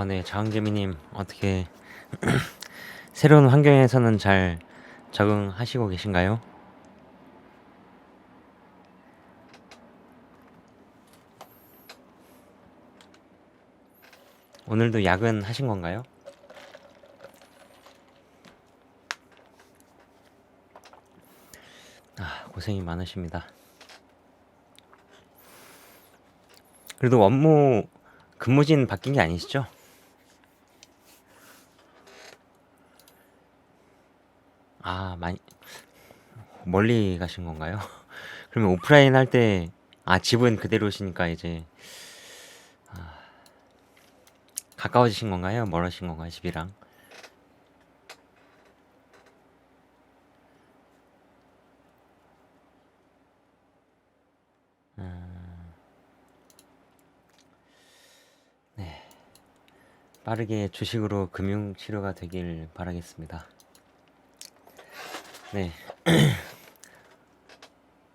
네. 장재미님, 어떻게 새로운 환경에서는 잘 적응하시고 계신가요? 오늘도 야근하신 건가요? 고생이 많으십니다. 그래도 업무 근무진 바뀐 게 아니시죠? 많이 멀리 가신 건가요? 그러면 오프라인 할 때, 집은 그대로시니까 이제 가까워지신 건가요? 멀어진 건가요? 집이랑? 네. 빠르게 주식으로 금융 치료가 되길 바라겠습니다. 네.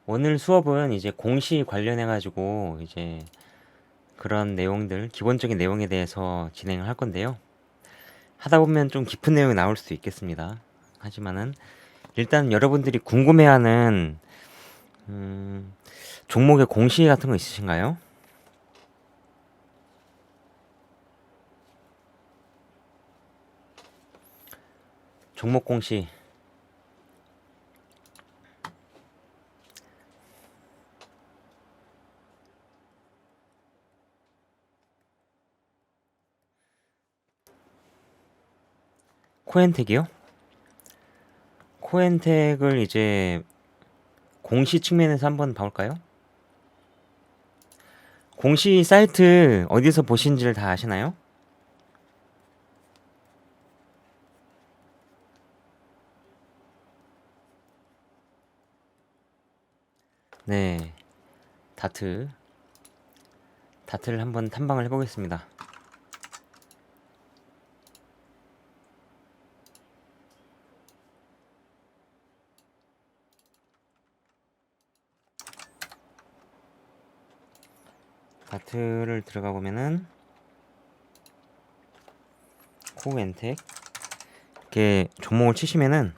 오늘 수업은 이제 공시 관련해가지고 이제 그런 내용들, 기본적인 내용에 대해서 진행을 할 건데요. 하다 보면 좀 깊은 내용이 나올 수도 있겠습니다. 하지만은 일단 여러분들이 궁금해하는 종목의 공시 같은 거 있으신가요? 종목 공시. 코엔텍이요? 코엔텍을 이제 공시 측면에서 한번 봐볼까요? 공시 사이트 어디서 보신지를 다 아시나요? 네, 다트를 한번 탐방을 해보겠습니다. 다트를 들어가 보면은 코엔텍 이렇게 종목을 치시면은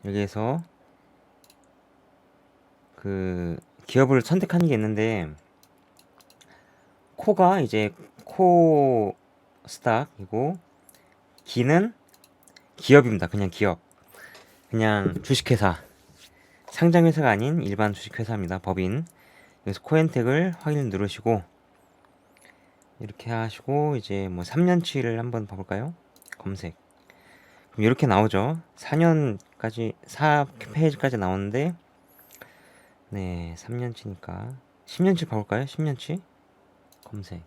여기에서 그 기업을 선택하는 게 있는데 코가 이제 코 스탁이고 기는 기업입니다. 그냥 기업. 그냥 주식회사. 상장회사가 아닌 일반 주식회사입니다. 법인. 그래서 코엔텍을 확인 누르시고 이렇게 하시고 이제 뭐 3년치를 한번 봐볼까요? 검색. 그럼 이렇게 나오죠. 4년까지 4페이지까지 나오는데 네 3년치니까 10년치 봐볼까요? 10년치 검색.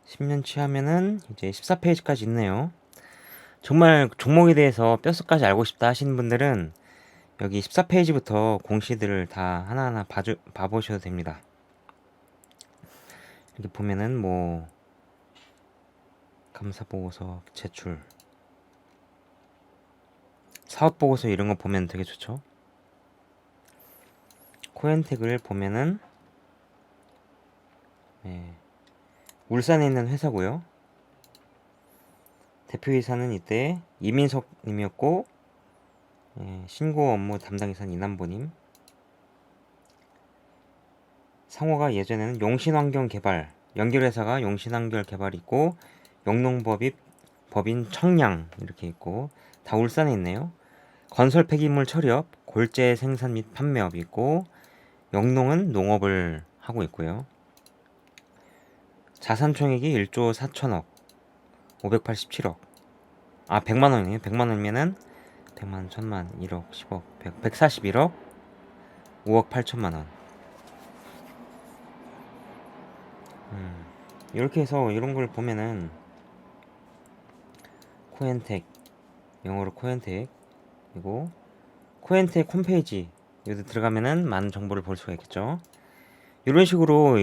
10년치 하면은 이제 14페이지까지 있네요. 정말 종목에 대해서 뼛속까지 알고 싶다 하시는 분들은 여기 14페이지부터 공시들을 다 하나하나 봐보셔도 됩니다. 이렇게 보면은 뭐 감사보고서 제출, 사업보고서 이런 거 보면 되게 좋죠. 코엔텍을 보면은 네, 울산에 있는 회사고요. 대표이사는 이때 이민석 님이었고 신고 업무 담당이사는 이남보님. 상호가 예전에는 용신환경개발 연결회사가 용신환경개발이 있고 영농법인 법인 청량 이렇게 있고 다 울산에 있네요. 건설 폐기물 처리업 골재 생산 및 판매업이 있고 영농은 농업을 하고 있고요. 자산총액이 1조 4천억 587억 100만 원이네요. 100만 원이면은 100만, 1000만, 1억, 10억, 100, 141억 5억 8천만 원. 이렇게 해서 이런 걸 보면은 코엔텍 영어로 코엔텍 그리고 코엔텍 홈페이지 여기 들어가면은 많은 정보를 볼 수가 있겠죠. 이런 식으로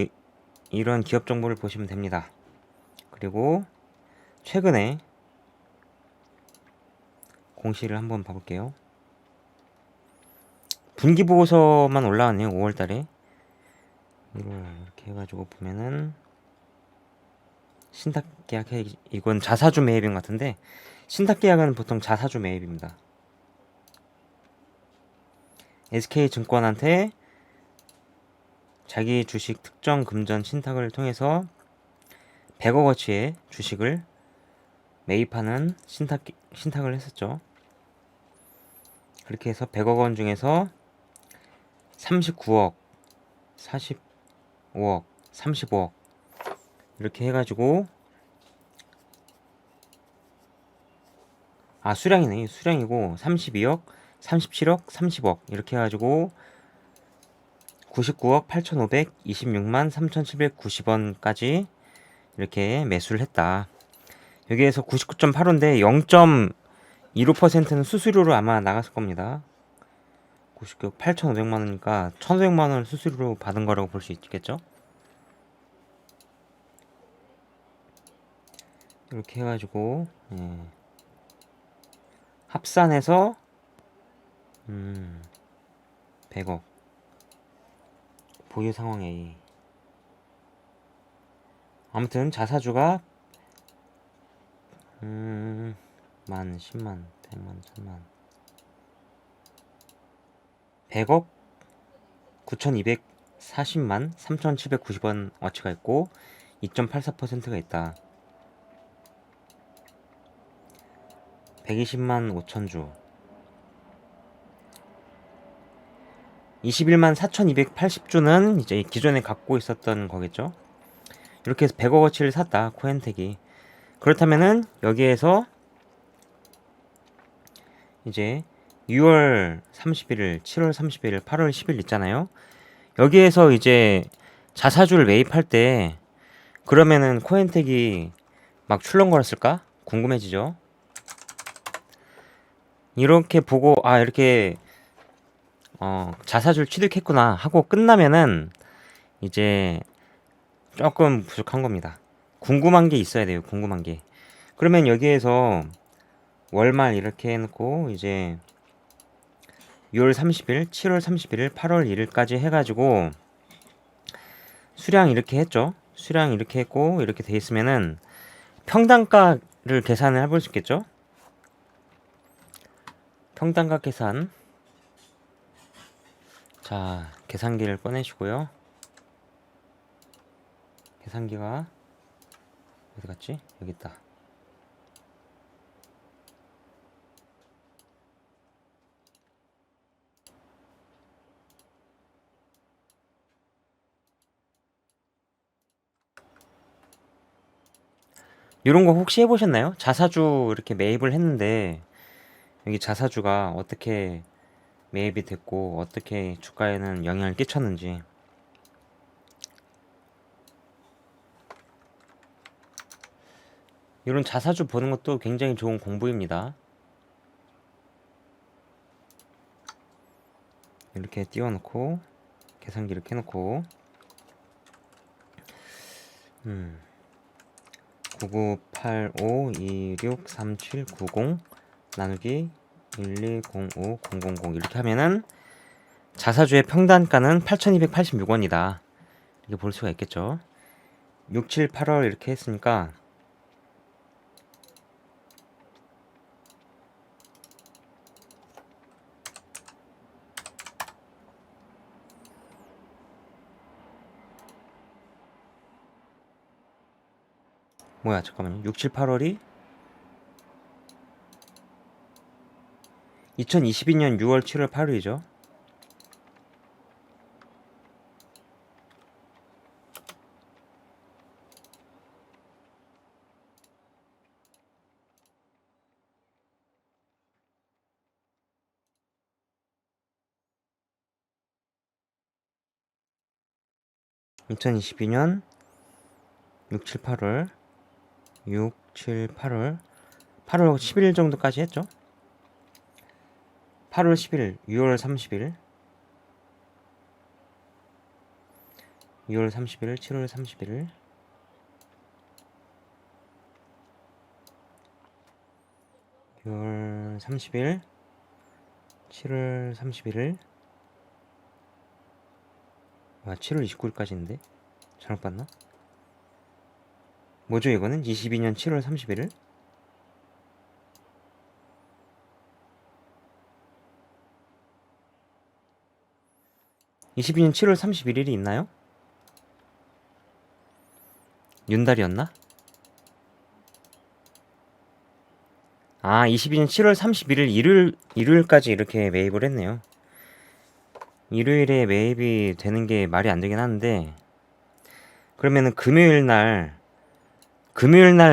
이런 기업 정보를 보시면 됩니다. 그리고 최근에 공시를 한번 봐볼게요. 분기보고서만 올라왔네요. 5월달에 이렇게 해가지고 보면은 신탁 계약 이건 자사주 매입인 것 같은데, 신탁 계약은 보통 자사주 매입입니다. SK증권한테 자기 주식 특정 금전 신탁을 통해서 100억어치의 주식을 매입하는 신탁을 했었죠. 그렇게 해서 100억 원 중에서 39억, 45억, 35억 이렇게 해가지고, 수량이네. 수량이고 32억, 37억, 30억 이렇게 해가지고 99억 8,526만 3,790원까지 이렇게 매수를 했다. 여기에서 99.85인데 0.15%는 수수료로 아마 나갔을 겁니다. 99억 8,500만 원이니까 1,500만 원 수수료로 받은 거라고 볼 수 있겠죠? 이렇게 해가지고 합산해서 100억 보유 상황에, 아무튼 자사주가 만, 10만, 100만, 1000만, 100억 9240만 3790원 어치가 있고 2.84%가 있다. 120만 5천주, 21만 4280주는 이제 기존에 갖고 있었던 거겠죠. 이렇게 해서 100억어치를 샀다, 코엔텍이. 그렇다면은 여기에서 이제 6월 31일, 7월 31일, 8월 10일 있잖아요. 여기에서 이제 자사주를 매입할 때 그러면은 코엔텍이 막 출렁거렸을까? 궁금해지죠. 이렇게 보고 이렇게 자사주를 취득했구나 하고 끝나면은 이제 조금 부족한 겁니다. 궁금한 게 있어야 돼요. 궁금한 게. 그러면 여기에서 월말 이렇게 해놓고 이제 6월 30일, 7월 31일, 8월 1일까지 해가지고 수량 이렇게 했죠. 수량 이렇게 했고 이렇게 돼 있으면은 평단가를 계산을 해볼 수 있겠죠. 평단가 계산. 자, 계산기를 꺼내시고요. 계산기가 어디 갔지? 여기 있다. 이런 거 혹시 해보셨나요? 자사주 이렇게 매입을 했는데 여기 자사주가 어떻게 매입이 됐고 어떻게 주가에는 영향을 끼쳤는지. 이런 자사주 보는 것도 굉장히 좋은 공부입니다. 이렇게 띄워놓고 계산기 이렇게 해놓고 9985263790 나누기 1205000 이렇게 하면은 자사주의 평단가는 8286원이다 이렇게 볼 수가 있겠죠. 6, 7, 8월 이렇게 했으니까 뭐야 잠깐만요. 6, 7, 8월이 2022년 6월, 7월, 8월이죠. (2022년) 6, 7, 8월 6, 7, 8월 8월 10일 정도까지 했죠. 8월 10일, 6월 30일, 6월 30일, 7월 30일, 6월 30일, 7월 31일, 와, 7월 29일까지인데? 잘못 봤나? 뭐죠 이거는? 22년 7월 31일? 22년 7월 31일이 있나요? 윤달이었나? 아, 22년 7월 31일 일요일까지 이렇게 매입을 했네요. 일요일에 매입이 되는 게 말이 안 되긴 하는데, 그러면은 금요일 날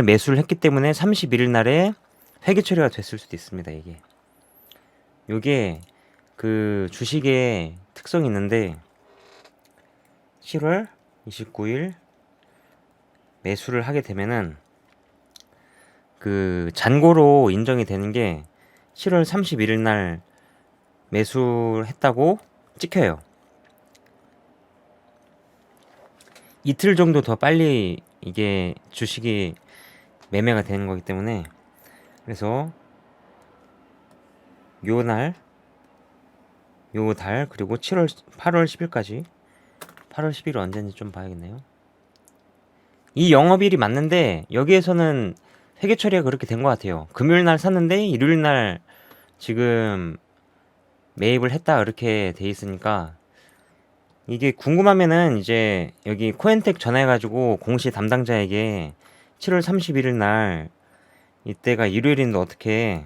매수를 했기 때문에 31일 날에 회계 처리가 됐을 수도 있습니다, 이게. 요게 그 주식의 특성이 있는데, 7월 29일 매수를 하게 되면은 그 잔고로 인정이 되는 게 7월 31일 날 매수했다고 찍혀요. 이틀 정도 더 빨리 이게 주식이 매매가 되는 거기 때문에, 그래서 요 달 그리고 8월 10일까지 8월 10일 언제인지 좀 봐야겠네요. 이 영업일이 맞는데 여기에서는 회계 처리가 그렇게 된 것 같아요. 금요일 날 샀는데 일요일 날 지금 매입을 했다 이렇게 돼 있으니까, 이게 궁금하면은 이제 여기 코엔텍 전화해가지고 공시 담당자에게 7월 31일 날 이때가 일요일인데 어떻게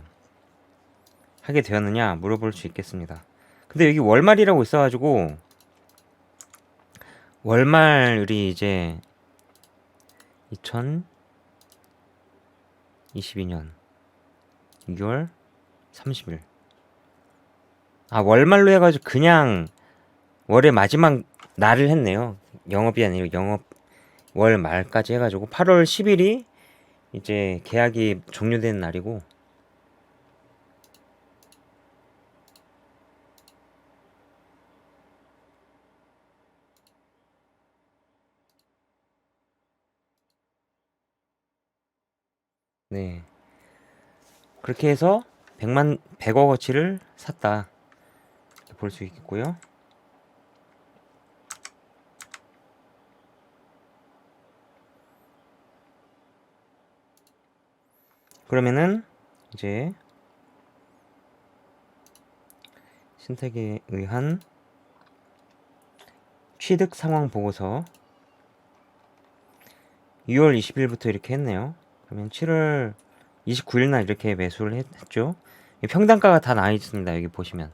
하게 되었느냐 물어볼 수 있겠습니다. 근데 여기 월말이라고 있어가지고, 월말이 이제 2022년 6월 30일. 아, 월말로 해가지고 그냥 월의 마지막 날을 했네요. 영업이 아니라 영업 월 말까지 해가지고 8월 10일이 이제 계약이 종료된 날이고, 네, 그렇게 해서 100억어치를 샀다 이렇게 볼 수 있겠고요. 그러면은 이제 신탁에 의한 취득 상황 보고서 6월 20일부터 이렇게 했네요. 그러면 7월 29일 날 이렇게 매수를 했죠. 평단가가 다 나와 있습니다. 여기 보시면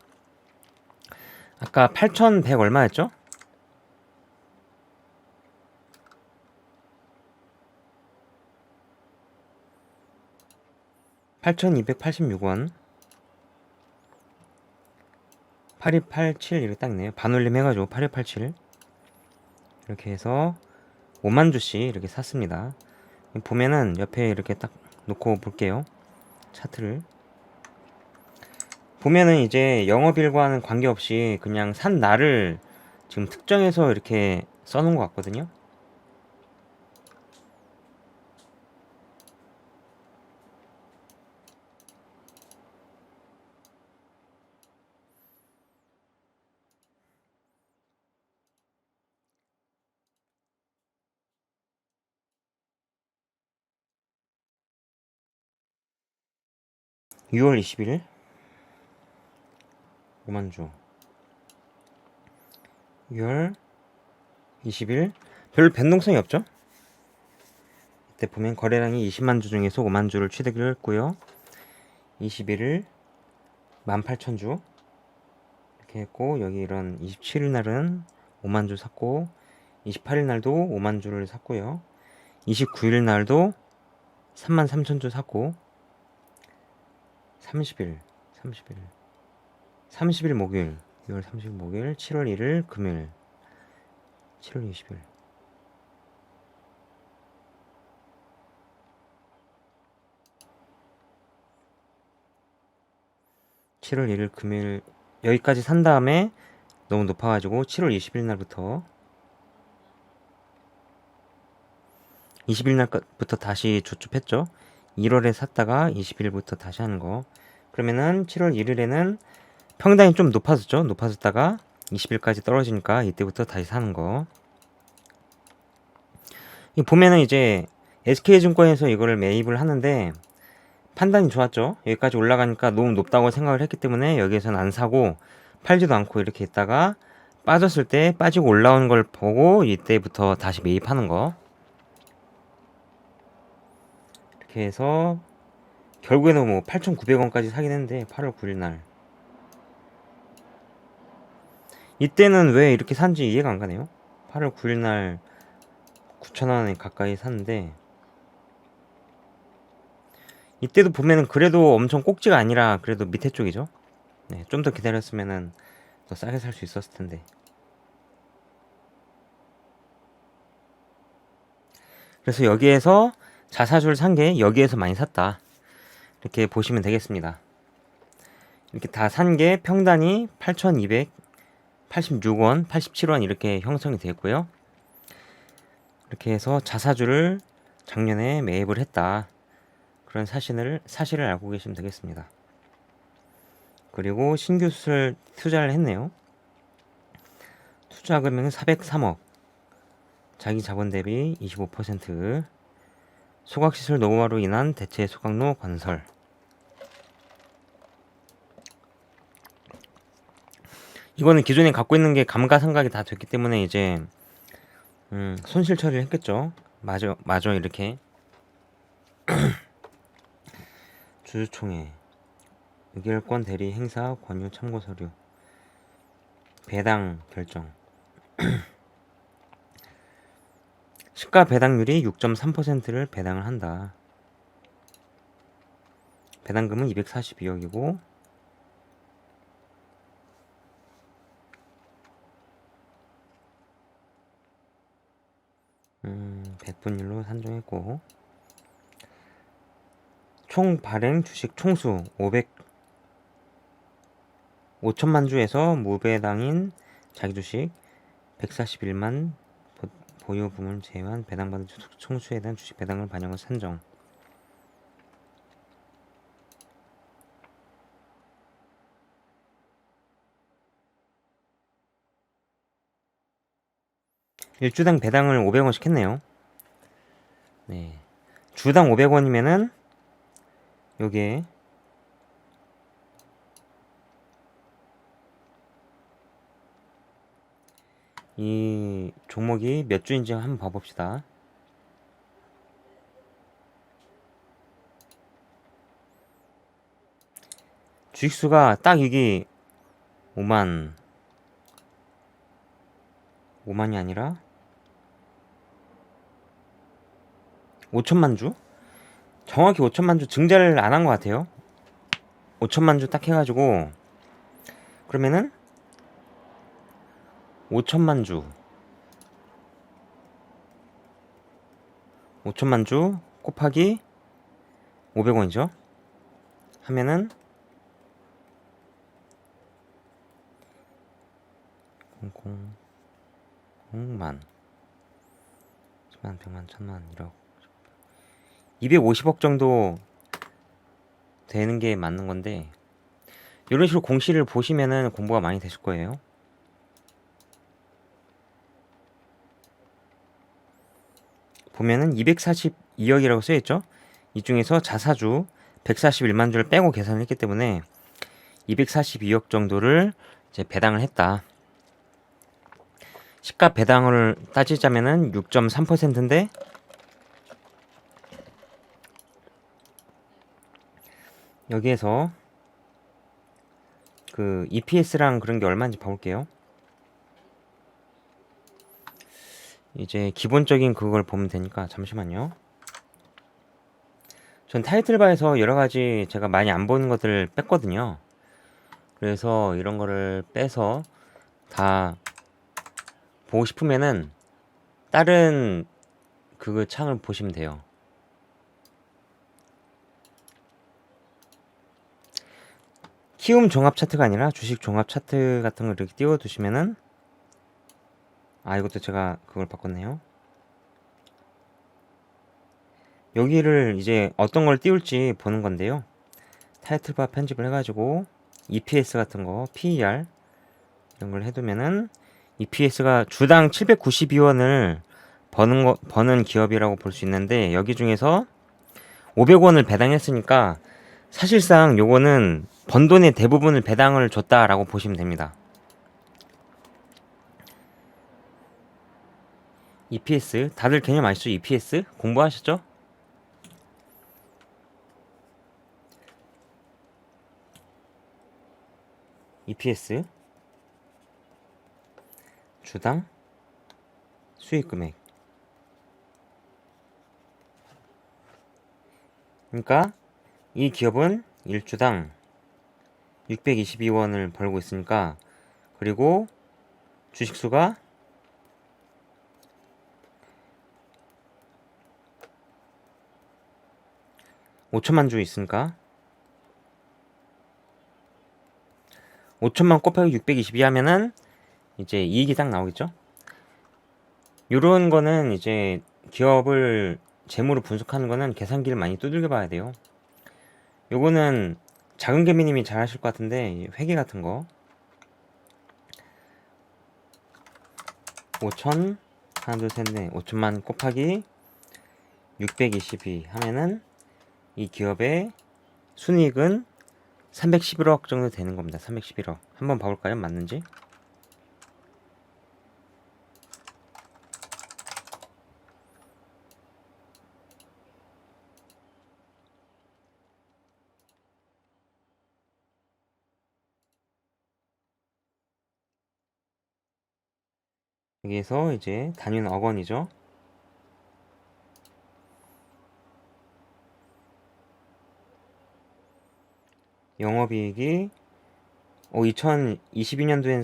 아까 8,100 얼마였죠? 8,286원 8287 이렇게 딱 네요. 반올림 해가지고 8287 이렇게 해서 5만 주씩 이렇게 샀습니다. 보면은 옆에 이렇게 딱 놓고 볼게요. 차트를 보면은 이제 영업일과는 관계없이 그냥 산 날을 지금 특정해서 이렇게 써놓은 것 같거든요. (6월 20일) 5만주 6월 20일 별 변동성이 없죠. 이때 보면 거래량이 20만주 중에서 5만주를 취득을 했고요. 21일 18,000주 이렇게 했고, 여기 이런 27일 날은 5만주 샀고, 28일 날도 5만주를 샀고요. 29일 날도 33,000주 샀고, 30일 목요일 6월 30일 목요일 7월 1일 금요일 7월 20일 7월 1일 금요일 여기까지 산 다음에 너무 높아가지고 7월 20일 날부터 20일 날부터 다시 조줍했죠. 1월에 샀다가 20일부터 다시 하는 거. 그러면은 7월 1일에는 평당이 좀 높아졌죠. 높아졌다가 20일까지 떨어지니까 이때부터 다시 사는 거. 보면은 이제 SK증권에서 이거를 매입을 하는데 판단이 좋았죠. 여기까지 올라가니까 너무 높다고 생각을 했기 때문에 여기에서는 안 사고 팔지도 않고 이렇게 있다가 빠졌을 때 빠지고 올라오는 걸 보고 이때부터 다시 매입하는 거. 이렇게 해서 결국에는 뭐 8,900원까지 사긴 했는데 8월 9일 날 이때는 왜 이렇게 산지 이해가 안 가네요. 8월 9일 날 9,000원에 가까이 샀는데 이때도 보면은 그래도 엄청 꼭지가 아니라 그래도 밑에 쪽이죠. 네, 좀 더 기다렸으면은 더 싸게 살 수 있었을 텐데. 그래서 여기에서 자사주를 산 게 여기에서 많이 샀다. 이렇게 보시면 되겠습니다. 이렇게 다 산 게 평단이 8,286원, 87원 이렇게 형성이 되었고요. 이렇게 해서 자사주를 작년에 매입을 했다. 그런 사실을 알고 계시면 되겠습니다. 그리고 신규 수술 투자를 했네요. 투자 금액은 403억. 자기 자본 대비 25%. 소각시설 노후화로 인한 대체 소각로 건설. 이거는 기존에 갖고 있는 게 감가상각이 다 됐기 때문에 이제 손실 처리를 했겠죠. 맞아 이렇게. 주주총회 의결권 대리 행사 권유 참고 서류 배당 결정. 시가 배당률이 6.3%를 배당을 한다. 배당금은 242억이고 백분율로 산정했고 총 발행 주식 총수 5천만 주에서 무배당인 자기 주식 141만 보유 부문 제외한 배당받은 총수에 대한 주식 배당을 반영한 산정. 일주당 배당을 500원씩 했네요. 네. 주당 500원이면은 요게 이 종목이 몇 주인지 한번 봐봅시다. 주식수가 딱 이게 5만이 아니라 5천만 주? 정확히 5천만 주 증자를 안 한 것 같아요. 5천만 주 딱 해가지고 그러면은 5천만 주 5천만 주 곱하기 500원이죠. 하면은 0만 10만 100만 1000만 1억 250억 정도 되는 게 맞는 건데 이런 식으로 공시를 보시면은 공부가 많이 되실 거예요. 보면은 242억이라고 써있죠. 이 중에서 자사주 141만 주를 빼고 계산을 했기 때문에 242억 정도를 이제 배당을 했다. 시가 배당을 따지자면은 6.3%인데 여기에서 그 EPS랑 그런 게 얼마인지 봐볼게요. 이제 기본적인 그걸 보면 되니까 잠시만요. 전 타이틀바에서 여러가지 제가 많이 안 보는 것들을 뺐거든요. 그래서 이런 거를 빼서 다 보고 싶으면은 다른 그 창을 보시면 돼요. 키움 종합 차트가 아니라 주식 종합 차트 같은 걸 이렇게 띄워 두시면은 이것도 제가 그걸 바꿨네요. 여기를 이제 어떤 걸 띄울지 보는 건데요. 타이틀바 편집을 해가지고 EPS 같은 거, PER 이런 걸 해두면은 EPS가 주당 792원을 버는 기업이라고 볼 수 있는데, 여기 중에서 500원을 배당했으니까 사실상 요거는 번 돈의 대부분을 배당을 줬다라고 보시면 됩니다. EPS 다들 개념 아시죠? EPS 공부하셨죠? EPS 주당 수익 금액. 그러니까 이 기업은 1주당 622원을 벌고 있으니까, 그리고 주식수가 5천만 주 있으니까 5천만 곱하기 622 하면은 이제 이익이 딱 나오겠죠? 요런 거는 이제 기업을 재무로 분석하는 거는 계산기를 많이 두들겨 봐야 돼요. 요거는 작은 개미님이 잘 하실 것 같은데, 회계 같은 거 5천 하나 둘 셋 넷 5천만 곱하기 622 하면은 이 기업의 순이익은 311억 정도 되는 겁니다. 311억. 한번 봐볼까요? 맞는지? 여기에서 이제 단위는 억 원이죠. 영업이익이 2022년도엔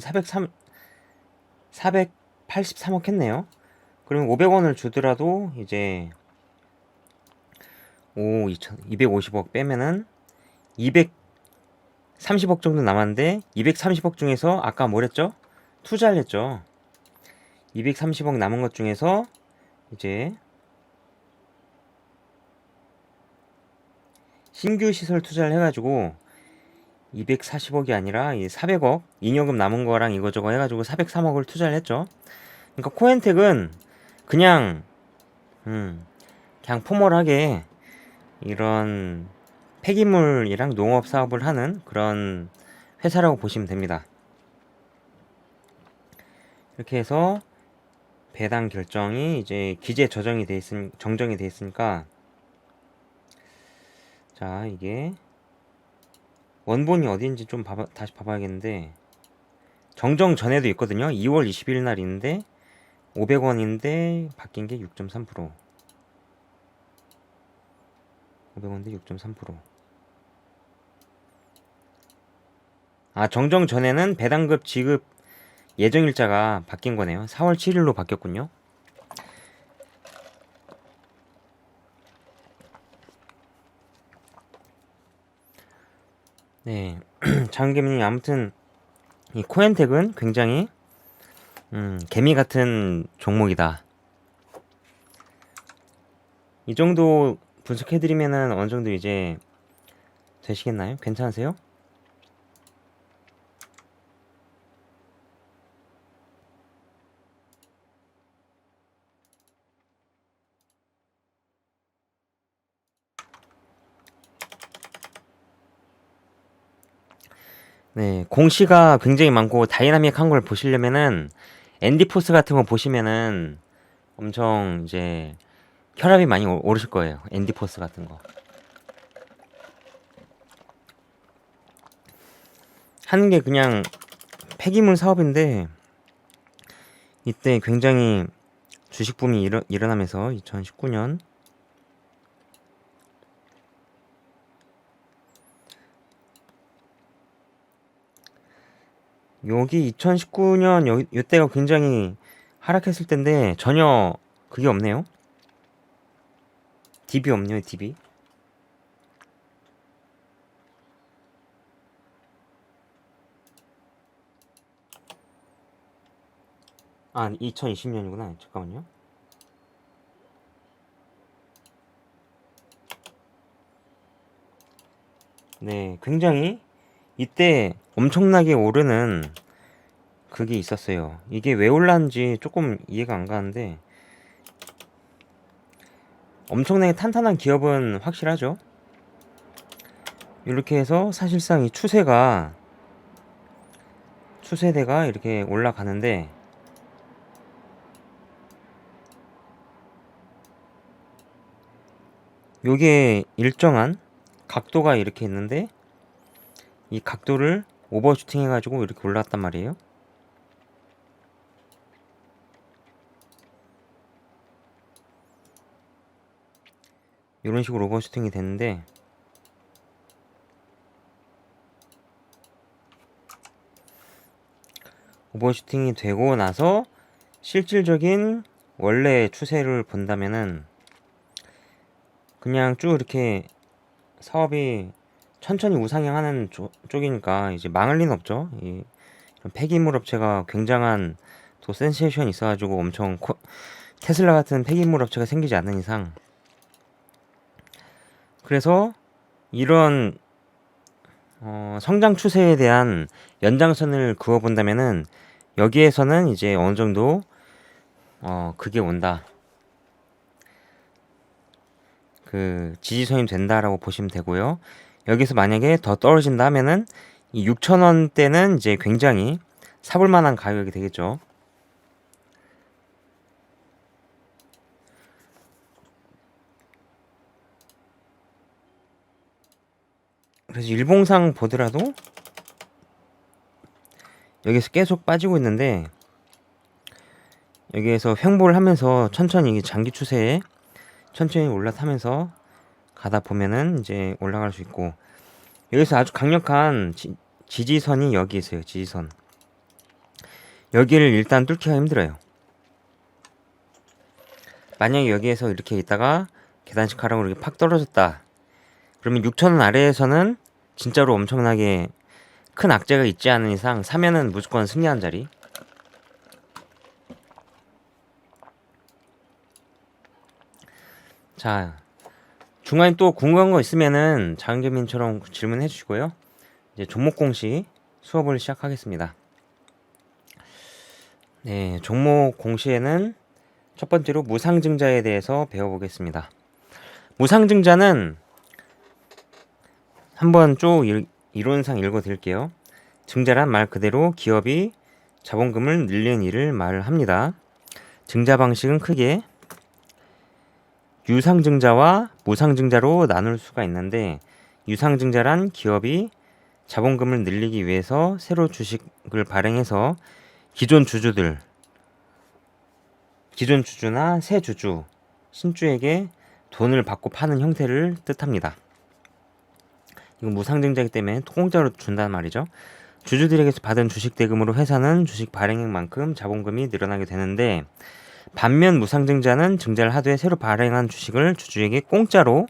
483억 했네요. 그러면 500원을 주더라도 이제 250억 빼면은 230억 정도 남았는데, 230억 중에서 아까 뭐랬죠? 투자를 했죠. 230억 남은 것 중에서 이제 신규 시설 투자를 해가지고 240억이 아니라 400억 잉여금 남은 거랑 이거저거 해가지고 403억을 투자를 했죠. 그러니까 코엔텍은 그냥 그냥 포멀하게 이런 폐기물이랑 농업 사업을 하는 그런 회사라고 보시면 됩니다. 이렇게 해서 배당 결정이 이제 기재 정정이 돼 있으니까, 자, 이게 원본이 어디인지 좀 다시 봐봐야겠는데, 정정 전에도 있거든요. 2월 20일 날 있는데 500원인데 바뀐 게 6.3%. 500원인데 6.3%. 아, 정정 전에는 배당급 지급 예정일자가 바뀐 거네요. 4월 7일로 바뀌었군요. 네, 장개민이 아무튼 이 코엔텍은 굉장히 개미 같은 종목이다. 이 정도 분석해드리면은 어느 정도 이제 되시겠나요? 괜찮으세요? 네, 공시가 굉장히 많고 다이나믹한 걸 보시려면은 앤디포스 같은 거 보시면은 엄청 이제 혈압이 많이 오르실 거예요. 앤디포스 같은 거. 하는 게 그냥 폐기물 사업인데, 이때 굉장히 주식 붐이 일어나면서 2019년 여기 2019년 이때가 굉장히 하락했을 텐데 전혀 그게 없네요. DB 없네요. DB. 아, 2020년이구나. 잠깐만요. 네, 굉장히 이때 엄청나게 오르는 그게 있었어요. 이게 왜 올랐는지 조금 이해가 안 가는데 엄청나게 탄탄한 기업은 확실하죠. 이렇게 해서 사실상 이 추세대가 이렇게 올라가는데 요게 일정한 각도가 이렇게 있는데 이 각도를 오버슈팅 해가지고 이렇게 올라갔단 말이에요. 이런 식으로 오버슈팅이 됐는데 오버슈팅이 되고 나서 실질적인 원래 추세를 본다면은 그냥 쭉 이렇게 사업이 천천히 우상향하는 쪽이니까 이제 망할 리는 없죠. 이런 폐기물 업체가 굉장한 또 센세이션이 있어가지고 엄청 테슬라 같은 폐기물 업체가 생기지 않는 이상 그래서 이런 성장 추세에 대한 연장선을 그어본다면은 여기에서는 이제 어느 정도 그게 온다. 그 지지선이 된다라고 보시면 되고요. 여기서 만약에 더 떨어진다 하면은 이 6,000원대는 이제 굉장히 사볼 만한 가격이 되겠죠. 그래서 일봉상 보더라도 여기서 계속 빠지고 있는데 여기에서 횡보를 하면서 천천히 장기 추세에 천천히 올라타면서 가다 보면은 이제 올라갈 수 있고 여기서 아주 강력한 지지선이 여기 있어요. 지지선. 여기를 일단 뚫기가 힘들어요. 만약에 여기에서 이렇게 있다가 계단식 하락으로 이렇게 팍 떨어졌다. 그러면 6,000원 아래에서는 진짜로 엄청나게 큰 악재가 있지 않은 이상 사면은 무조건 승리한 자리. 자, 중간에 또 궁금한 거 있으면은 장은겸님처럼 질문해 주시고요. 이제 종목 공시 수업을 시작하겠습니다. 네, 종목 공시에는 첫 번째로 무상증자에 대해서 배워보겠습니다. 무상증자는 한번 쭉 이론상 읽어드릴게요. 증자란 말 그대로 기업이 자본금을 늘리는 일을 말합니다. 증자 방식은 크게 유상증자와 무상증자로 나눌 수가 있는데 유상증자란 기업이 자본금을 늘리기 위해서 새로 주식을 발행해서 기존 주주나 새 주주, 신주에게 돈을 받고 파는 형태를 뜻합니다. 이건 무상증자이기 때문에 공짜로 준다는 말이죠. 주주들에게서 받은 주식 대금으로 회사는 주식 발행액만큼 자본금이 늘어나게 되는데 반면 무상증자는 증자를 하되 새로 발행한 주식을 주주에게 공짜로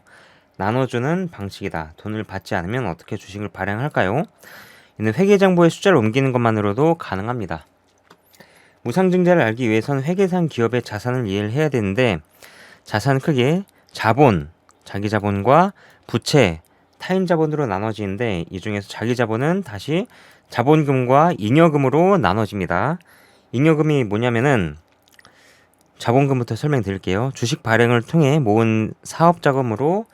나눠주는 방식이다. 돈을 받지 않으면 어떻게 주식을 발행할까요? 이는 회계장부에 숫자를 옮기는 것만으로도 가능합니다. 무상증자를 알기 위해서는 회계상 기업의 자산을 이해를 해야 되는데 자산은 크게 자본, 자기 자본과 부채, 타인 자본으로 나눠지는데 이 중에서 자기 자본은 다시 자본금과 잉여금으로 나눠집니다. 잉여금이 뭐냐면은 자본금부터 설명드릴게요. 주식 발행을 통해 모은 사업 자금으로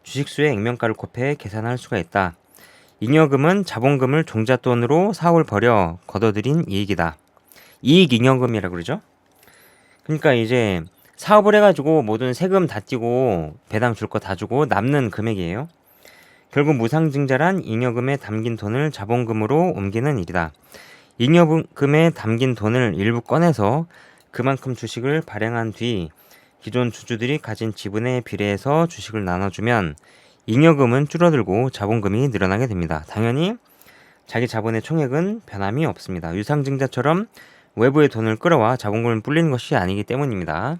주식수의 액면가를 곱해 계산할 수가 있다. 잉여금은 자본금을 종잣돈으로 사업을 벌여 거둬들인 이익이다. 이익잉여금이라고 그러죠. 그러니까 이제 사업을 해가지고 모든 세금 다 떼고 배당 줄 거 다 주고 남는 금액이에요. 결국 무상증자란 잉여금에 담긴 돈을 자본금으로 옮기는 일이다. 잉여금에 담긴 돈을 일부 꺼내서 그만큼 주식을 발행한 뒤 기존 주주들이 가진 지분에 비례해서 주식을 나눠주면 잉여금은 줄어들고 자본금이 늘어나게 됩니다. 당연히 자기 자본의 총액은 변함이 없습니다. 유상증자처럼 외부의 돈을 끌어와 자본금을 불리는 것이 아니기 때문입니다.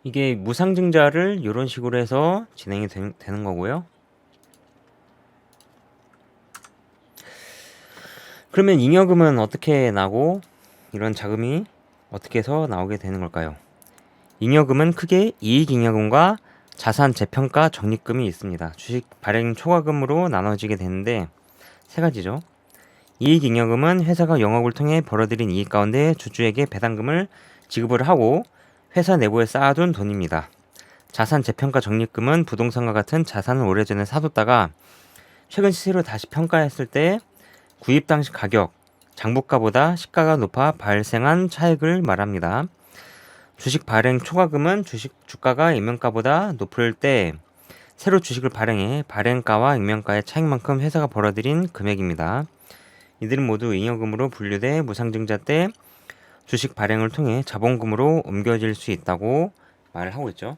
이게 무상증자를 이런 식으로 해서 진행이 되는 거고요. 그러면 잉여금은 어떻게 나고 이런 자금이 어떻게 해서 나오게 되는 걸까요? 잉여금은 크게 이익잉여금과 자산 재평가 적립금이 있습니다. 주식 발행 초과금으로 나눠지게 되는데 세 가지죠. 이익잉여금은 회사가 영업을 통해 벌어들인 이익 가운데 주주에게 배당금을 지급을 하고 회사 내부에 쌓아둔 돈입니다. 자산 재평가 적립금은 부동산과 같은 자산을 오래전에 사뒀다가 최근 시세로 다시 평가했을 때 구입 당시 가격, 장부가보다 시가가 높아 발생한 차익을 말합니다. 주식 발행 초과금은 주가가 임명가보다 높을 때 새로 주식을 발행해 발행가와 임명가의 차익만큼 회사가 벌어들인 금액입니다. 이들은 모두 잉여금으로 분류돼 무상증자 때 주식 발행을 통해 자본금으로 옮겨질 수 있다고 말을 하고 있죠.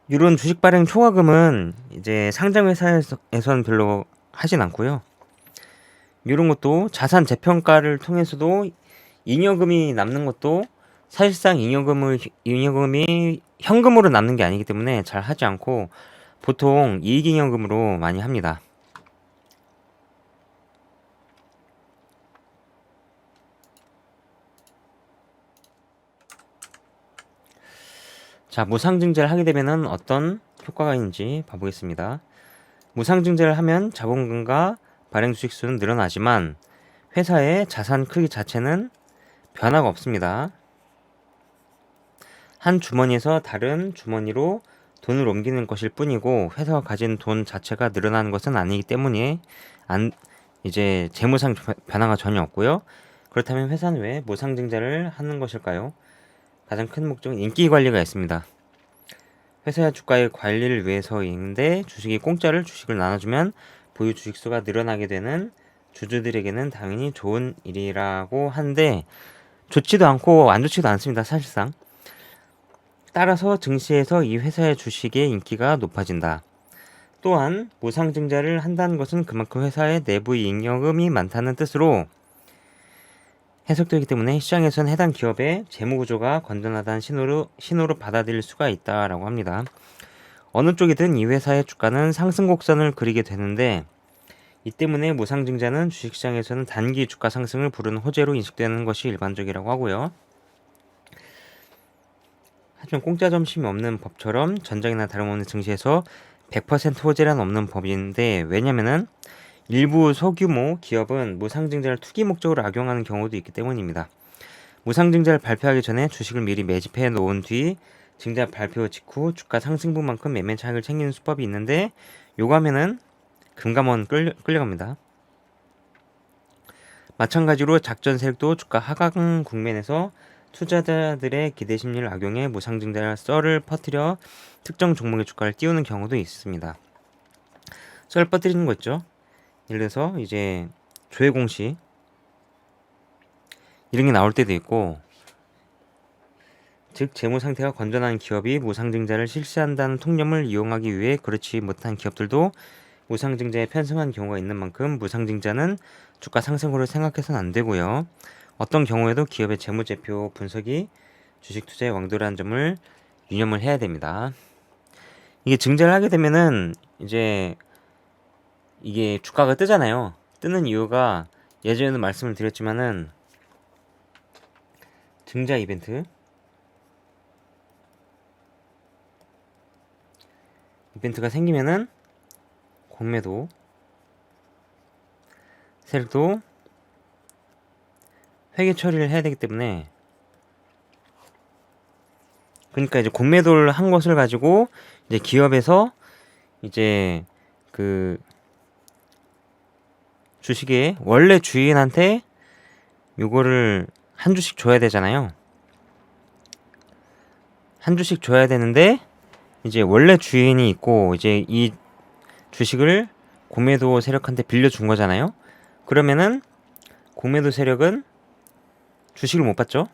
이런 주식 발행 초과금은 이제 상장 회사에서는 별로 하진 않고요. 이런 것도 자산 재평가를 통해서도 잉여금이 남는 것도 사실상 잉여금이 현금으로 남는 게 아니기 때문에 잘 하지 않고 보통 이익잉여금으로 많이 합니다. 자, 무상증자를 하게 되면은 어떤 효과가 있는지 봐보겠습니다. 무상증자를 하면 자본금과 발행 주식 수는 늘어나지만 회사의 자산 크기 자체는 변화가 없습니다. 한 주머니에서 다른 주머니로 돈을 옮기는 것일 뿐이고 회사가 가진 돈 자체가 늘어나는 것은 아니기 때문에 이제 재무상 변화가 전혀 없고요. 그렇다면 회사는 왜 무상증자를 하는 것일까요? 가장 큰 목적은 인기 관리가 있습니다. 회사의 주가의 관리를 위해서인데 주식이 공짜를 주식을 나눠주면 보유 주식수가 늘어나게 되는 주주들에게는 당연히 좋은 일이라고 하는데 좋지도 않고 안 좋지도 않습니다. 사실상. 따라서 증시에서 이 회사의 주식의 인기가 높아진다. 또한 무상증자를 한다는 것은 그만큼 회사의 내부 잉여금이 많다는 뜻으로 해석되기 때문에 시장에서는 해당 기업의 재무구조가 건전하다는 신호로 받아들일 수가 있다라고 합니다. 어느 쪽이든 이 회사의 주가는 상승 곡선을 그리게 되는데 이 때문에 무상증자는 주식시장에서는 단기 주가 상승을 부르는 호재로 인식되는 것이 일반적이라고 하고요. 하지만 공짜 점심이 없는 법처럼 전장이나 다름없는 증시에서 100% 호재란 없는 법인데 왜냐면은 일부 소규모 기업은 무상증자를 투기 목적으로 악용하는 경우도 있기 때문입니다. 무상증자를 발표하기 전에 주식을 미리 매집해 놓은 뒤 증자 발표 직후 주가 상승분만큼 매매 차익을 챙기는 수법이 있는데 요거 하면은 금감원 끌려갑니다. 마찬가지로 작전 세력도 주가 하강 국면에서 투자자들의 기대 심리를 악용해 무상증자 썰을 퍼뜨려 특정 종목의 주가를 띄우는 경우도 있습니다. 썰 퍼뜨리는 거 있죠. 예를 들어서 이제 조회 공시 이런 게 나올 때도 있고, 즉 재무 상태가 건전한 기업이 무상증자를 실시한다는 통념을 이용하기 위해 그렇지 못한 기업들도 무상증자에 편승한 경우가 있는 만큼 무상증자는 주가 상승으로 생각해서는 안 되고요. 어떤 경우에도 기업의 재무제표 분석이 주식 투자의 왕도라는 점을 유념을 해야 됩니다. 이게 증자를 하게 되면은 이제 이게 주가가 뜨잖아요. 뜨는 이유가 예전에도 말씀을 드렸지만은 증자 이벤트가 생기면은 공매도 세력도 회계 처리를 해야 되기 때문에, 그러니까 이제 공매도를 한 것을 가지고 이제 기업에서 이제 그 주식의 원래 주인한테 요거를 한 주씩 줘야 되잖아요. 한 주씩 줘야 되는데 이제 원래 주인이 있고 이제 이 주식을 공매도 세력한테 빌려준 거잖아요. 그러면은 공매도 세력은 주식을 못 받죠.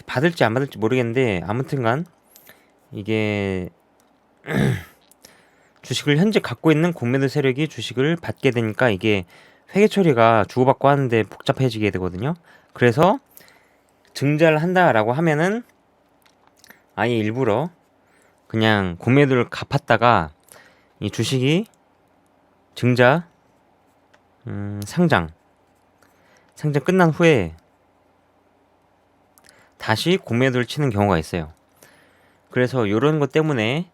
받을지 안 받을지 모르겠는데 아무튼간 이게 주식을 현재 갖고 있는 공매도 세력이 주식을 받게 되니까 이게 회계 처리가 주고받고 하는데 복잡해지게 되거든요. 그래서 증자를 한다라고 하면은 아예 일부러 그냥 공매도를 갚았다가 이 주식이 증자 상장 끝난 후에 다시 공매도를 치는 경우가 있어요. 그래서 이런 것 때문에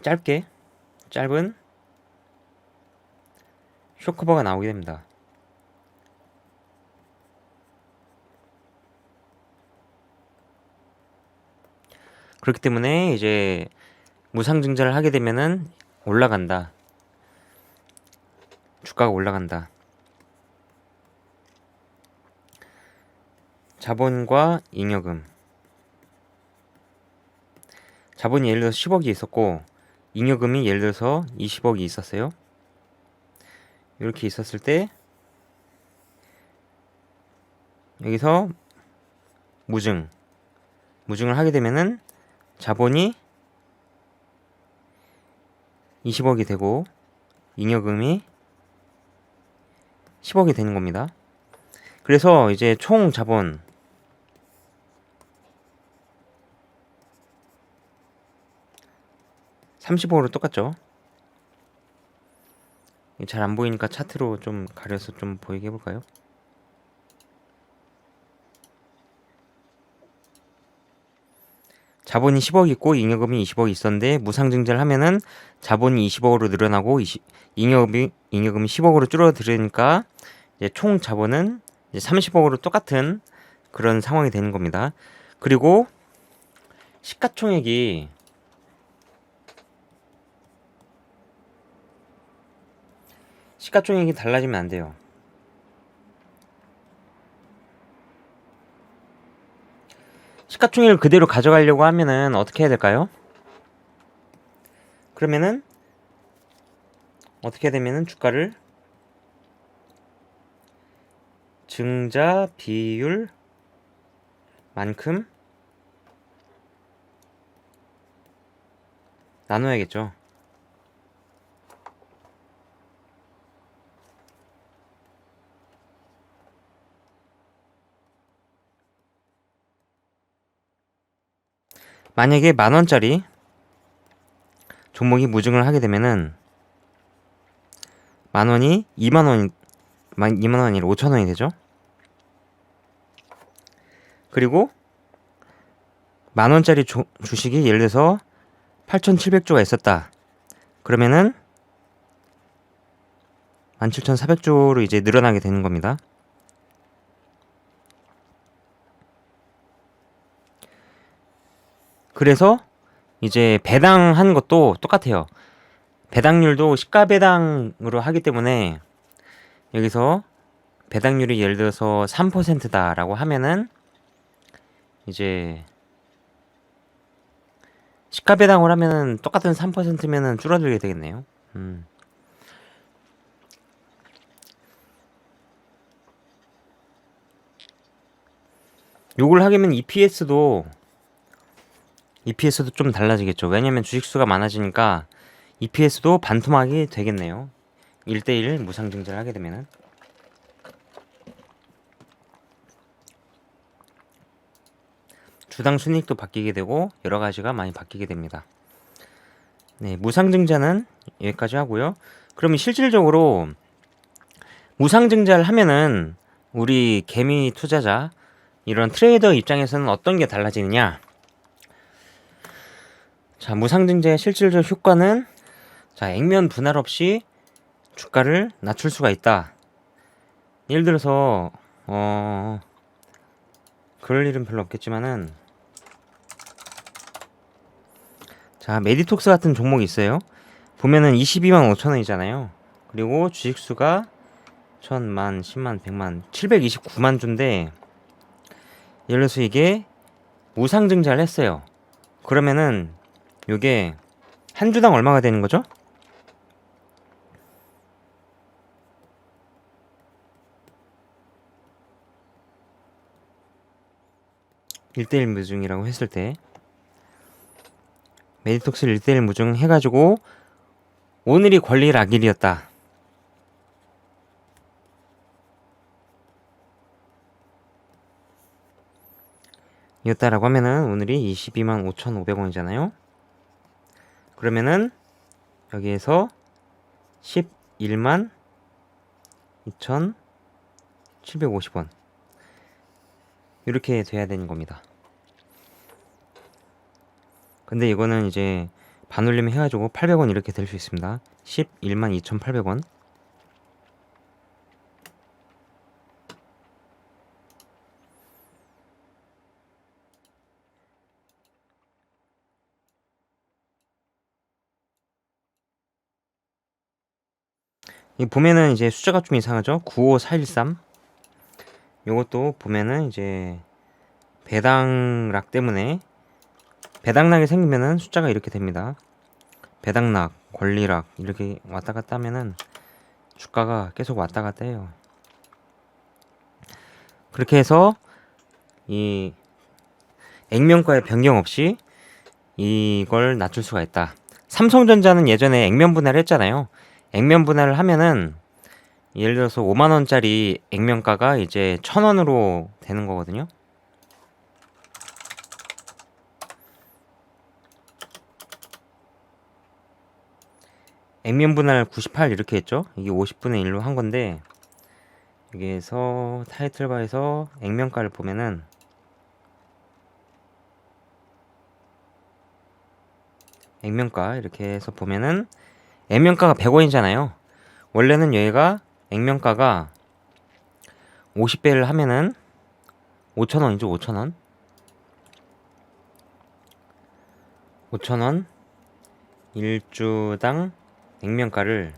짧게 짧은 쇼커버가 나오게 됩니다. 그렇기 때문에 이제 무상증자를 하게 되면은 올라간다. 주가가 올라간다. 자본과 잉여금. 자본이 예를 들어서 10억이 있었고 잉여금이 예를 들어서 20억이 있었어요. 이렇게 있었을 때 여기서 무증을 하게 되면은 자본이 20억이 되고 잉여금이 10억이 되는 겁니다. 그래서 이제 총 자본 30억으로 똑같죠. 잘 안 보이니까 차트로 좀 가려서 좀 보이게 해볼까요? 자본이 10억 있고 잉여금이 20억 있었는데 무상증자를 하면은 자본이 20억으로 늘어나고 잉여금이 10억으로 줄어들으니까 이제 총 자본은 이제 30억으로 똑같은 그런 상황이 되는 겁니다. 그리고 시가총액이 달라지면 안 돼요. 시가총액을 그대로 가져가려고 하면은 어떻게 해야 될까요? 그러면은 어떻게 되면은 주가를 증자 비율만큼 나눠야겠죠. 만약에 10,000원짜리 종목이 무증을 하게 되면은 10,000원이 20,000원이 아니라 5,000원이 되죠. 그리고 10,000원짜리 주식이 예를 들어서 8,700주가 있었다. 그러면은 17,400주로 이제 늘어나게 되는 겁니다. 그래서 이제 배당한 것도 똑같아요. 배당률도 시가배당으로 하기 때문에 여기서 배당률이 예를 들어서 3%다라고 하면은 이제 시가배당을 하면은 똑같은 3%면은 줄어들게 되겠네요. 요걸 하게 되면 EPS도 좀 달라지겠죠. 왜냐면 주식수가 많아지니까 EPS도 반토막이 되겠네요. 1대1 무상증자를 하게 되면은. 주당 순이익도 바뀌게 되고 여러 가지가 많이 바뀌게 됩니다. 네, 무상증자는 여기까지 하고요. 그러면 실질적으로 무상증자를 하면은 우리 개미 투자자 이런 트레이더 입장에서는 어떤 게 달라지느냐? 자, 무상증자의 실질적 효과는 자, 액면 분할 없이 주가를 낮출 수가 있다. 예를 들어서 그럴 일은 별로 없겠지만은 자, 메디톡스 같은 종목이 있어요. 보면은 22만 5천원이잖아요. 그리고 주식수가 1000만, 10만, 100만, 729만 주인데 예를 들어서 이게 무상증자를 했어요. 그러면은 요게 한 주당 얼마가 되는 거죠? (1대1) 무증이라고 했을 때 메디톡스 1대1 무증 해가지고 오늘이 권리락일이었다. 이었다라고 하면은 오늘이 22만 5,500원이잖아요. 그러면은 여기에서 11만 2,750원 이렇게 돼야 되는 겁니다. 근데 이거는 이제 반올림 해가지고 800원 이렇게 될 수 있습니다. 11만 2,800원. 이 보면은 이제 숫자가 좀 이상하죠? 95413. 요것도 보면은 이제 배당락 때문에 배당락이 생기면은 숫자가 이렇게 됩니다. 배당락, 권리락 이렇게 왔다 갔다 하면은 주가가 계속 왔다 갔다 해요. 그렇게 해서 이 액면가의 변경 없이 이걸 낮출 수가 있다. 삼성전자는 예전에 액면 분할을 했잖아요. 액면 분할을 하면은 예를 들어서 5만원짜리 액면가가 이제 1,000원으로 되는 거거든요. 액면 분할 98 이렇게 했죠. 이게 50분의 1로 한 건데 여기에서 타이틀바에서 액면가를 보면은 액면가 이렇게 해서 보면은 액면가가 100원이잖아요. 원래는 여기가 액면가가 50배를 하면은 5,000원이죠. 5,000원. 5,000원 1주당 액면가를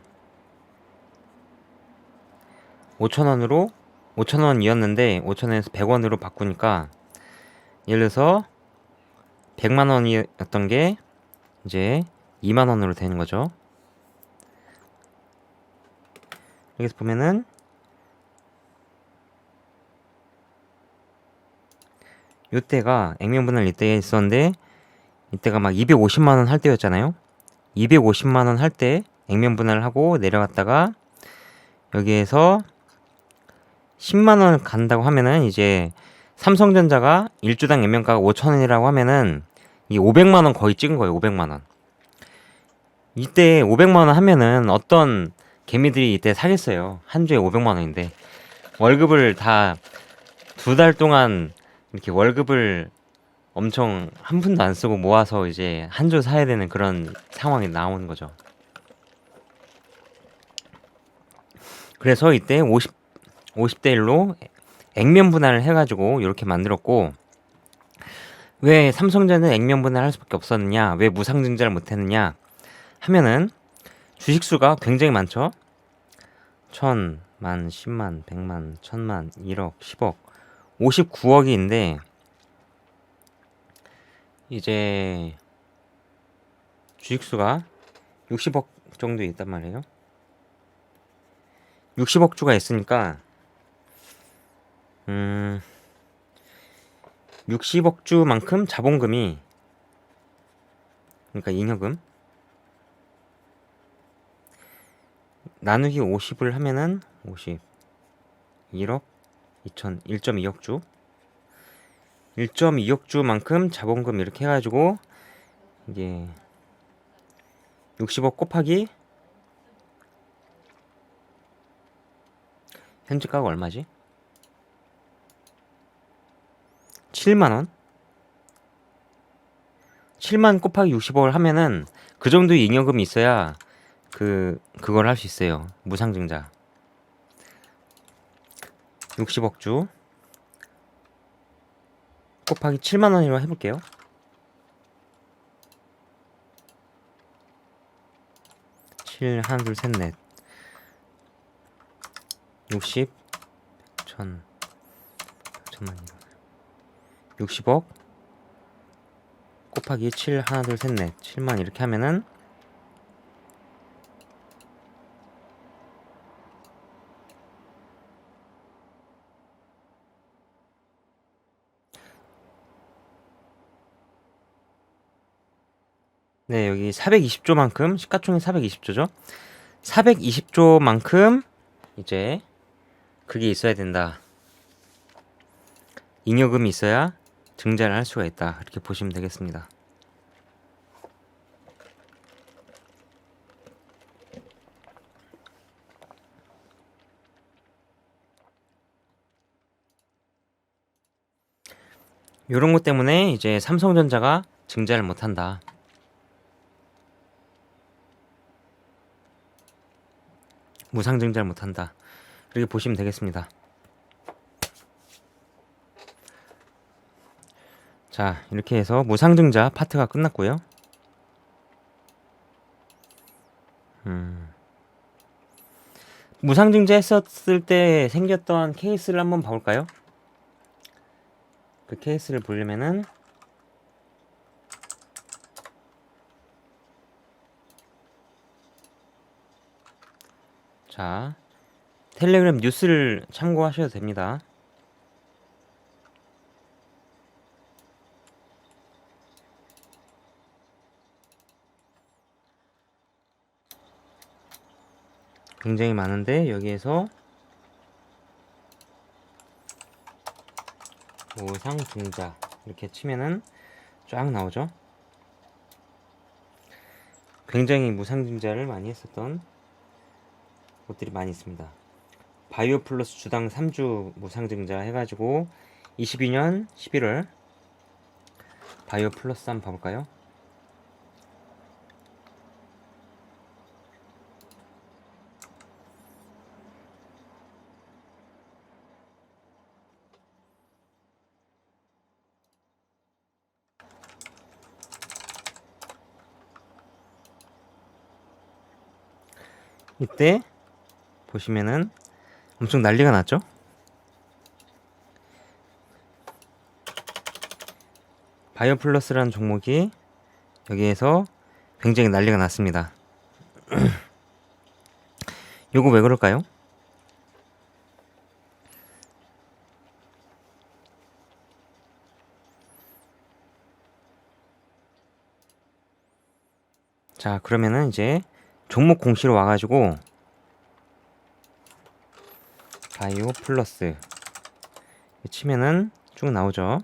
5,000원으로 5,000원이었는데 5,000원에서 100원으로 바꾸니까 예를 들어서 100만 원이었던 게 이제 2만 원으로 되는 거죠. 여기서 보면은 이때가 액면분할 이때에 있었는데 이때가 막 250만 원 할 때였잖아요. 250만 원 할 때 액면분할을 하고 내려갔다가 여기에서 10만 원 간다고 하면은 이제 삼성전자가 1주당 액면가가 5,000원이라고 하면은 이 500만 원 거의 찍은 거예요. 500만 원. 이때 500만 원 하면은 어떤 개미들이 이때 사겠어요. 한 주에 500만 원인데 월급을 다 2달 동안 이렇게 월급을 엄청 한 푼도 안 쓰고 모아서 이제 한 주 사야 되는 그런 상황이 나오는 거죠. 그래서 이때 50대 1로 액면 분할을 해가지고 이렇게 만들었고, 왜 삼성전자는 액면 분할을 할 수밖에 없었느냐, 왜 무상증자를 못했느냐 하면은 주식수가 굉장히 많죠. 1,000, 만, 10만, 100만, 1,000만, 1억, 10억, 59억인데 이제 주식수가 60억 정도 있단 말이에요. 60억 주가 있으니까 60억 주만큼 자본금이, 그러니까 잉여금 나누기 50을 하면은 50 1억 2천 1.2억 주 1.2억 주만큼 자본금 이렇게 해가지고 이게 60억 곱하기 현재가가 얼마지? 7만원? 7만 곱하기 60억을 하면은 그 정도의 잉여금이 있어야 그걸 할 수 있어요. 무상증자 60억 주 곱하기 7만원으로 해볼게요. 7 하나 둘 셋 넷 60 천 천만 60억 곱하기 7 하나 둘 셋 넷 7만 이렇게 하면은 네, 여기 420조만큼 시가총액 420조죠. 420조만큼 이제 그게 있어야 된다. 잉여금이 있어야 증자를 할 수가 있다. 이렇게 보시면 되겠습니다. 요런 것 때문에 이제 삼성전자가 증자를 못한다. 무상증자를 못한다. 이렇게 보시면 되겠습니다. 자, 이렇게 해서 무상증자 파트가 끝났고요. 무상증자 했었을 때 생겼던 케이스를 한번 봐볼까요? 그 케이스를 보려면은 자, 텔레그램 뉴스를 참고하셔도 됩니다. 굉장히 많은데 여기에서 무상증자 이렇게 치면은 쫙 나오죠. 굉장히 무상증자를 많이 했었던 곳들이 많이 있습니다. 바이오 플러스 주당 3주 무상증자 해가지고 22년 11월 바이오 플러스 한번 봐볼까요? 이때 보시면은 엄청 난리가 났죠? 바이오 플러스라는 종목이 여기에서 굉장히 난리가 났습니다. 요거 왜 그럴까요? 자, 그러면은 이제 종목 공시로 와가지고 바이오 플러스 치면은 쭉 나오죠.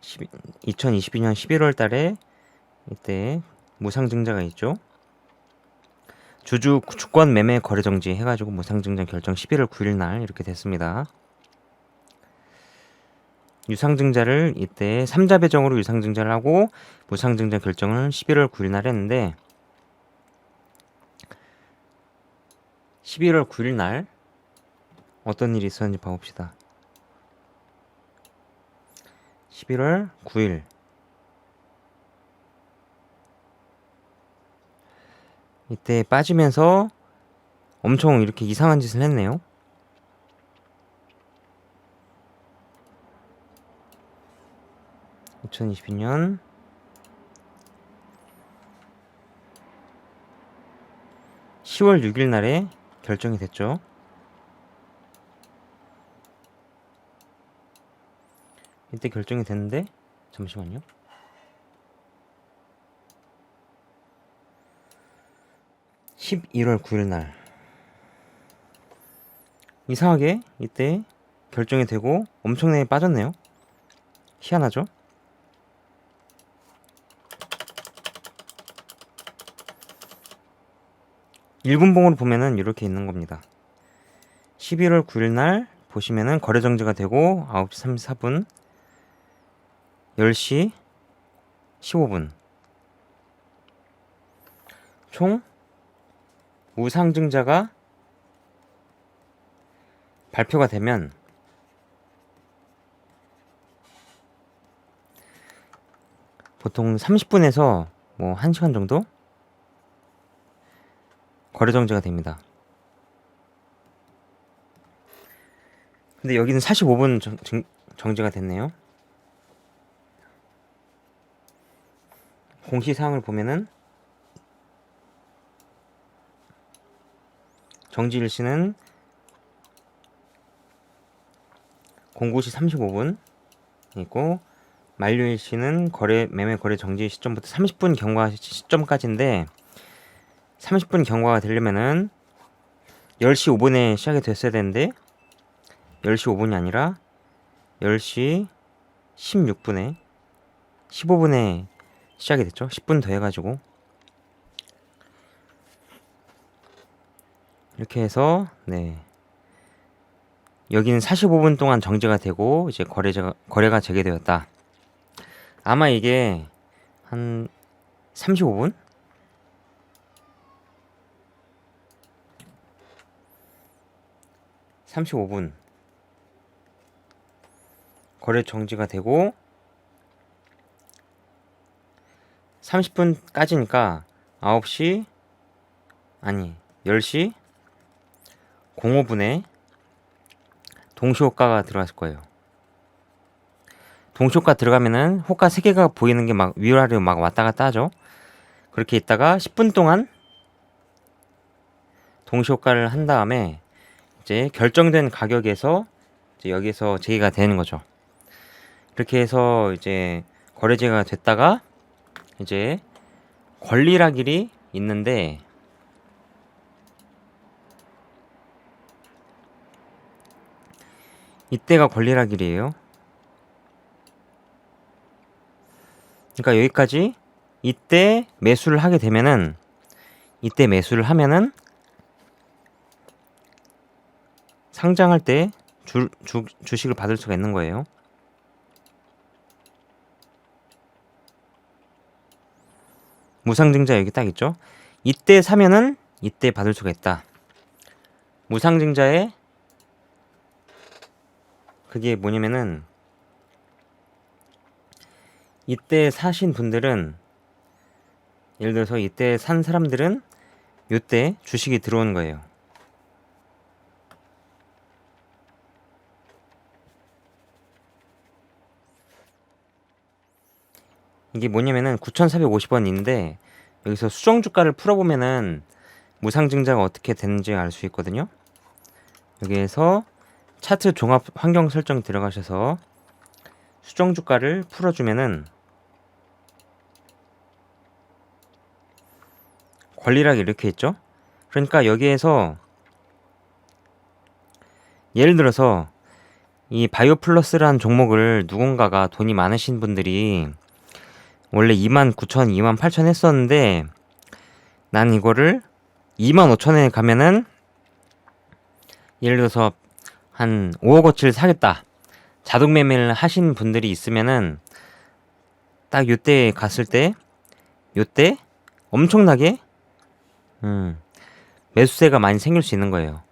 2022년 11월 달에 이때 무상증자가 있죠. 주권 매매 거래 정지 해가지고 무상증자 결정 11월 9일 날 이렇게 됐습니다. 유상증자를 이때 3자 배정으로 유상증자를 하고 무상증자 결정을 11월 9일 날 했는데 11월 9일 날 어떤 일이 있었는지 봐봅시다. 11월 9일 이때 빠지면서 엄청 이렇게 이상한 짓을 했네요. (2022년) 10월 6일 날에 결정이 됐죠. 이때 결정이 됐는데 잠시만요. (11월 9일) 날 이상하게 이때 결정이 되고 엄청나게 빠졌네요. 희한하죠? 일분봉으로 보면은 이렇게 있는 겁니다. 11월 9일 날 보시면은 거래 정지가 되고 9시 34분 10시 15분 총 무상증자가 발표가 되면 보통 30분에서 뭐 1시간 정도 거래 정지가 됩니다. 근데 여기는 45분 정지가 됐네요. 공시사항을 보면은 정지일시는 09시 35분 있고 만료일시는 매매 거래 정지 시점부터 30분 경과 시점까지인데 30분 경과가 되려면은 10시 5분에 시작이 됐어야 되는데 10시 5분이 아니라 10시 16분에 15분에 시작이 됐죠. 10분 더 해가지고 이렇게 해서 네 여기는 45분 동안 정지가 되고 이제 거래가 재개되었다. 아마 이게 한 35분? 35분 거래 정지가 되고 30분까지니까 9시 아니 10시 05분에 동시호가가 들어갔을 거예요. 동시호가 들어가면은 호가 3개가 보이는 게 막 위아래로 막 왔다 갔다 하죠. 그렇게 있다가 10분 동안 동시호가를 한 다음에 이제 결정된 가격에서 이제 여기서 제기가 되는 거죠. 그렇게 해서 이제 거래제가 됐다가 이제 권리락일이 있는데 이때가 권리락일이에요. 그러니까 여기까지 이때 매수를 하게 되면은 이때 매수를 하면은 상장할 때 주식을 받을 수가 있는 거예요. 무상증자 여기 딱 있죠. 이때 사면은 이때 받을 수가 있다. 무상증자에 그게 뭐냐면은 이때 사신 분들은 예를 들어서 이때 산 사람들은 이때 주식이 들어오는 거예요. 이게 뭐냐면은 9,450원인데 여기서 수정주가를 풀어보면은 무상증자가 어떻게 되는지 알 수 있거든요. 여기에서 차트 종합 환경 설정 들어가셔서 수정주가를 풀어주면은 권리락이 이렇게 있죠. 그러니까 여기에서 예를 들어서 이 바이오플러스라는 종목을 누군가가 돈이 많으신 분들이 원래 29,000, 28,000 했었는데 난 이거를 25,000원에 가면은 예를 들어서 한 5억어치를 사겠다. 자동 매매를 하신 분들이 있으면은 딱 요때 갔을 때 요때 엄청나게 매수세가 많이 생길 수 있는 거예요.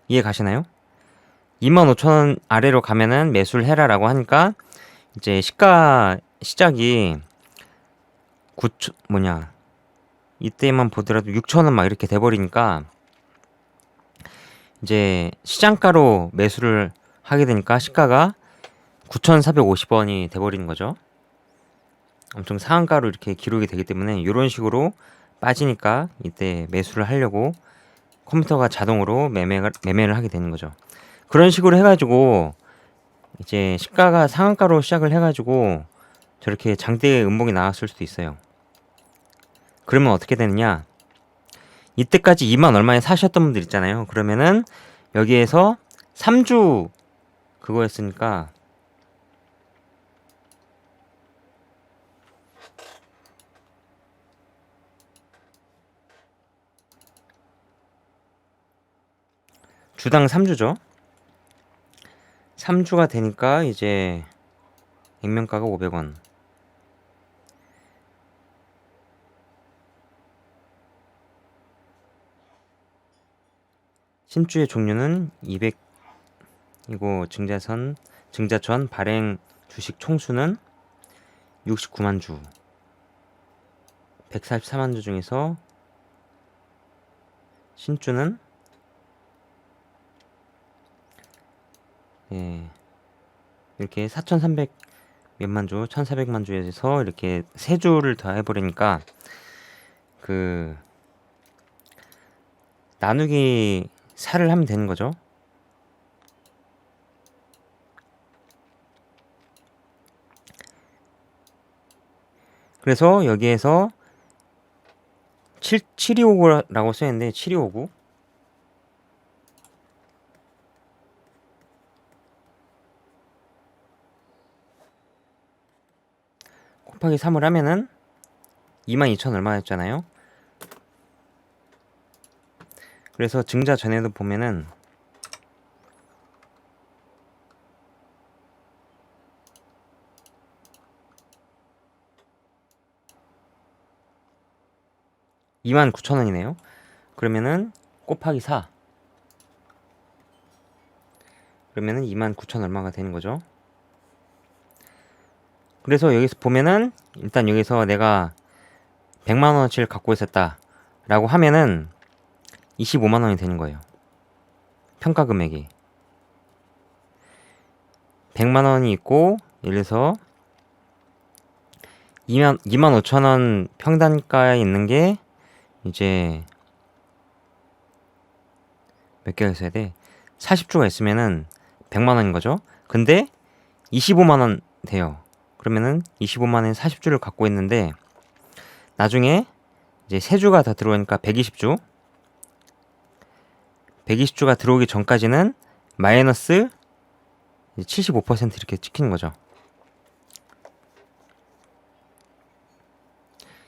이해 가시나요? 25,000원 아래로 가면은 매수를 해라라고 하니까 이제 시가 시작이 9천 뭐냐 이때만 보더라도 6,000원 막 이렇게 돼버리니까 이제 시장가로 매수를 하게 되니까 시가가 9,450원이 돼버리는 거죠. 엄청 상한가로 이렇게 기록이 되기 때문에 이런 식으로 빠지니까 이때 매수를 하려고 컴퓨터가 자동으로 매매를 하게 되는 거죠. 그런 식으로 해가지고 이제 시가가 상한가로 시작을 해가지고 저렇게 장대 음봉이 나왔을 수도 있어요. 그러면 어떻게 되느냐? 이때까지 2만 얼마에 사셨던 분들 있잖아요. 그러면은 여기에서 3주 그거였으니까 주당 3주죠. 3주가 되니까 이제 액면가가 500원. 신주의 종류는 200 이고 증자전 발행 주식 총수는 69만 주. 144만 주 중에서 신주는 이렇게 4,300 몇만 주, 1,400만 주에서 이렇게 세 주를 더 해버리니까 그 나누기 4를 하면 되는 거죠. 그래서 여기에서 7259라고 써있는데 7259 곱하기 3을 하면은 22,000 얼마였잖아요. 그래서 증자 전에도 보면은 (29,000원이네요) 그러면은 곱하기 4 그러면은 29,000 얼마가 되는 거죠. 그래서 여기서 보면은 일단 여기서 내가 100만 원어치를 갖고 있었다 라고 하면은 25만 원이 되는 거예요. 평가 금액이 100만 원이 있고, 예를 들어서 2만 5천 원 평단가에 있는 게 이제 몇 개가 있어야 돼? 40주가 있으면은 100만 원인 거죠. 근데 25만 원 돼요. 그러면은 25만 원에 40주를 갖고 있는데 나중에 이제 3주가 다 들어오니까 120주. 120주가 들어오기 전까지는 마이너스 75% 이렇게 찍히는 거죠.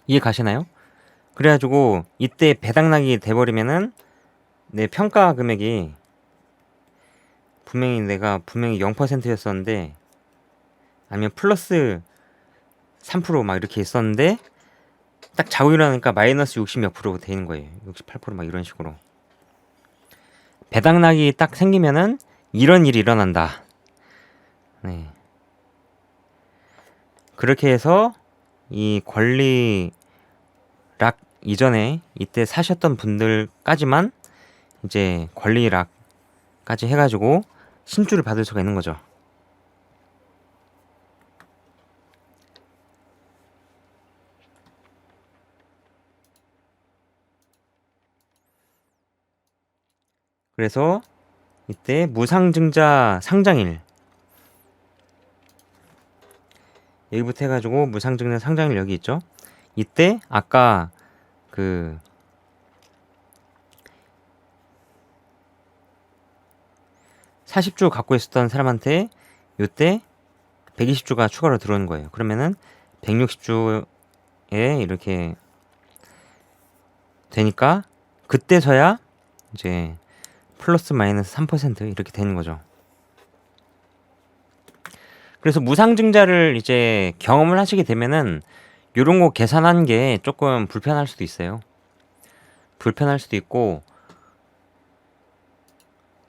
이해 가시나요? 그래가지고 이때 배당락이 돼버리면은 내 평가 금액이 분명히 0%였었는데 아니면 플러스 3%막 이렇게 있었는데 딱 자고 일어나니까 마이너스 60 몇 프로 되는 거예요. 68%막 이런 식으로. 배당락이 딱 생기면은 이런 일이 일어난다. 네. 그렇게 해서 이 권리락 이전에 이때 사셨던 분들까지만 이제 권리락까지 해가지고 신주를 받을 수가 있는 거죠. 그래서 이때 무상증자 상장일 여기부터 해가지고 무상증자 상장일 여기 있죠. 이때 아까 그 40주 갖고 있었던 사람한테 요때 120주가 추가로 들어오는 거예요. 그러면은 160주에 이렇게 되니까 그때서야 이제 플러스 마이너스 3% 이렇게 되는 거죠. 그래서 무상증자를 이제 경험을 하시게 되면은 요런 거 계산한 게 조금 불편할 수도 있어요. 불편할 수도 있고,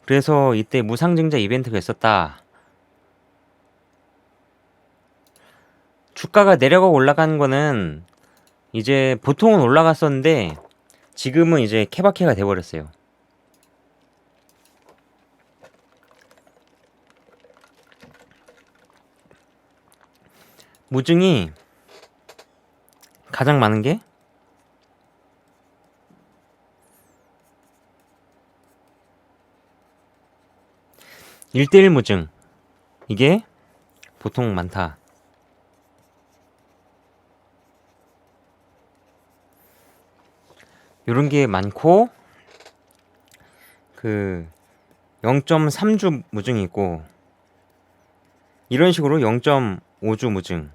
그래서 이때 무상증자 이벤트가 있었다. 주가가 내려가고 올라가는 거는 이제 보통은 올라갔었는데 지금은 이제 케바케가 돼버렸어요. 무증이 가장 많은 게 1대1 무증. 이게 보통 많다. 요런 게 많고, 그 0.3주 무증이 있고, 이런 식으로 0.5주 무증,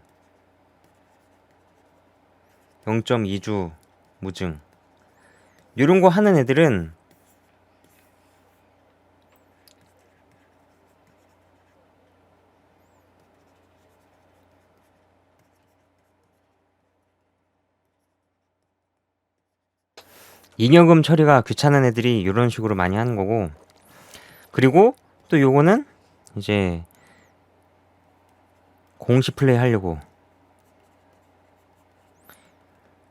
0.2주 무증, 요런 거 하는 애들은 잉여금 처리가 귀찮은 애들이 요런 식으로 많이 하는 거고, 그리고 또 요거는 이제 공시 플레이 하려고,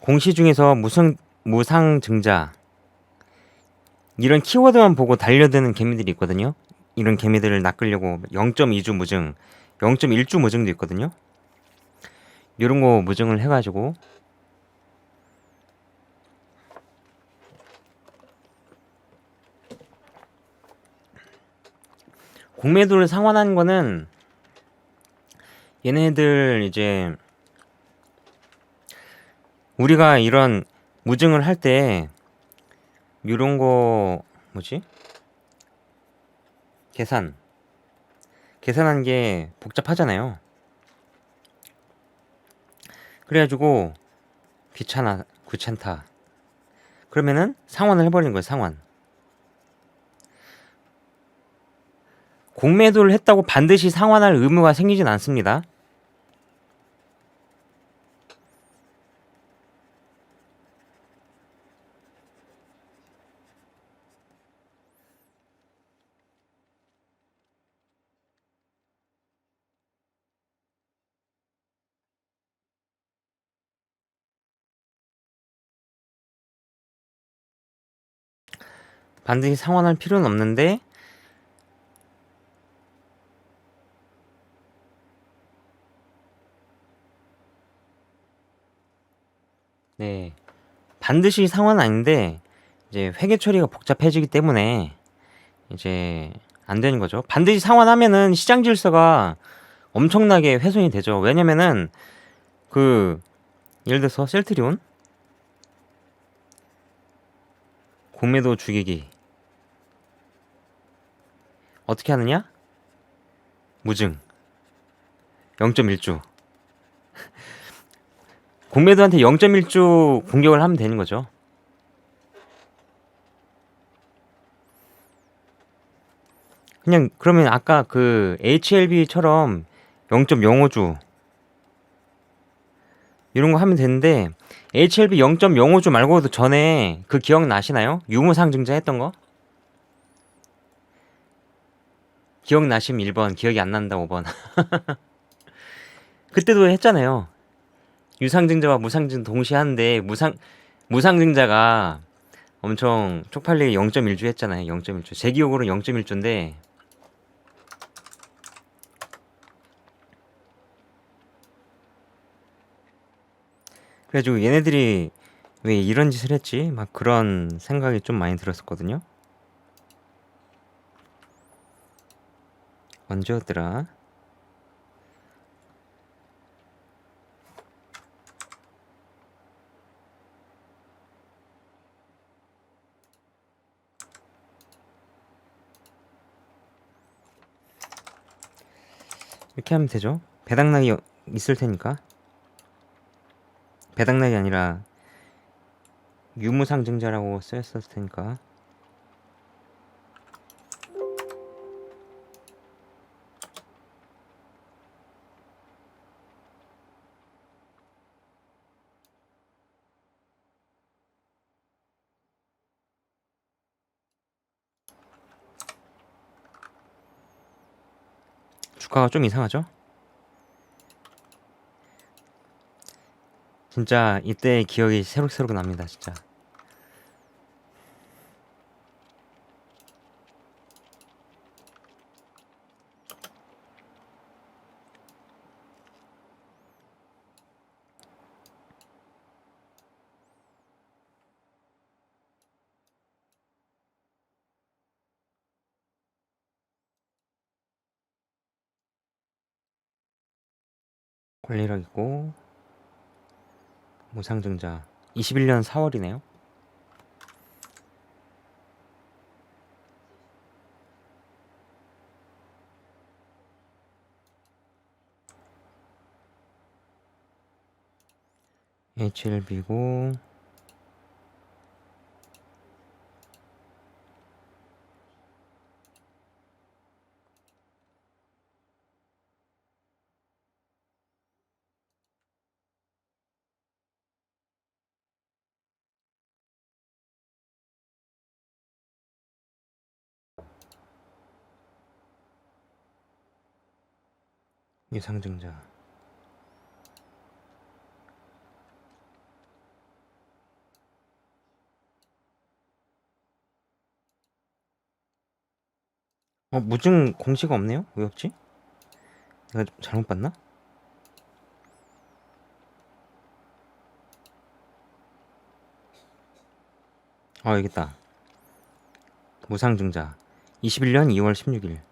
공시 중에서 무상증자 이런 키워드만 보고 달려드는 개미들이 있거든요. 이런 개미들을 낚으려고 0.2주 무증, 0.1주 무증도 있거든요. 이런 거 무증을 해가지고 공매도를 상환한 거는 얘네들 이제 우리가 이런 무증을 할 때 이런 거 뭐지? 계산한 게 복잡하잖아요. 그래가지고 귀찮다. 그러면은 상환을 해버리는 거예요. 상환. 공매도를 했다고 반드시 상환할 의무가 생기진 않습니다. 반드시 상환할 필요는 없는데 네, 반드시 상환은 아닌데 이제 회계 처리가 복잡해지기 때문에 이제 안 되는 거죠. 반드시 상환하면은 시장 질서가 엄청나게 훼손이 되죠. 왜냐면은 그 예를 들어서 셀트리온 공매도 죽이기 어떻게 하느냐? 무증 0.1주 공매도한테 0.1주 공격을 하면 되는 거죠. 그냥 그러면 아까 그 HLB처럼 0.05주 이런 거 하면 되는데 HLB 0.05주 말고도 전에 그 기억나시나요? 유무상증자 했던 거? 기억나시면 1번, 기억이 안 난다 5번. 그때도 했잖아요. 유상증자와 무상증자 동시에 하는데 무상증자가 엄청 쪽팔리게 0.1주 했잖아요. 0.1주. 제 기억으로는 0.1주인데 그래가지고 얘네들이 왜 이런 짓을 했지? 막 그런 생각이 좀 많이 들었었거든요. 언제였더라? 이렇게 하면 되죠. 배당락이 있을 테니까. 배당락이 아니라 유무상증자라고 쓰였을 테니까. 주가가 좀 이상하죠? 진짜 이때 기억이 새록새록 납니다. 진짜. 권리락 있고 무상증자 21년 4월이네요. HLB고 유상증자 무증 공시가 없네요? 왜 없지? 내가 잘못 봤나? 여기 있다. 무상증자 21년 2월 16일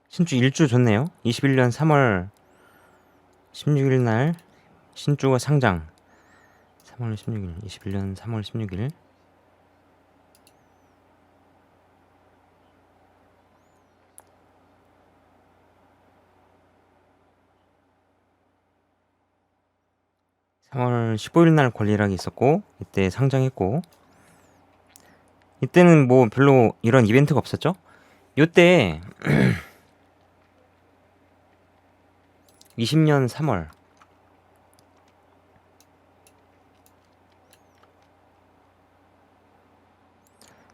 신주 일주 좋네요. 21년 3월 16일 날 신주가 상장 3월 16일 21년 3월 16일 3월 15일 날 권리락이 있었고 이때 상장했고 이때는 뭐 별로 이런 이벤트가 없었죠. 요때 20년 3월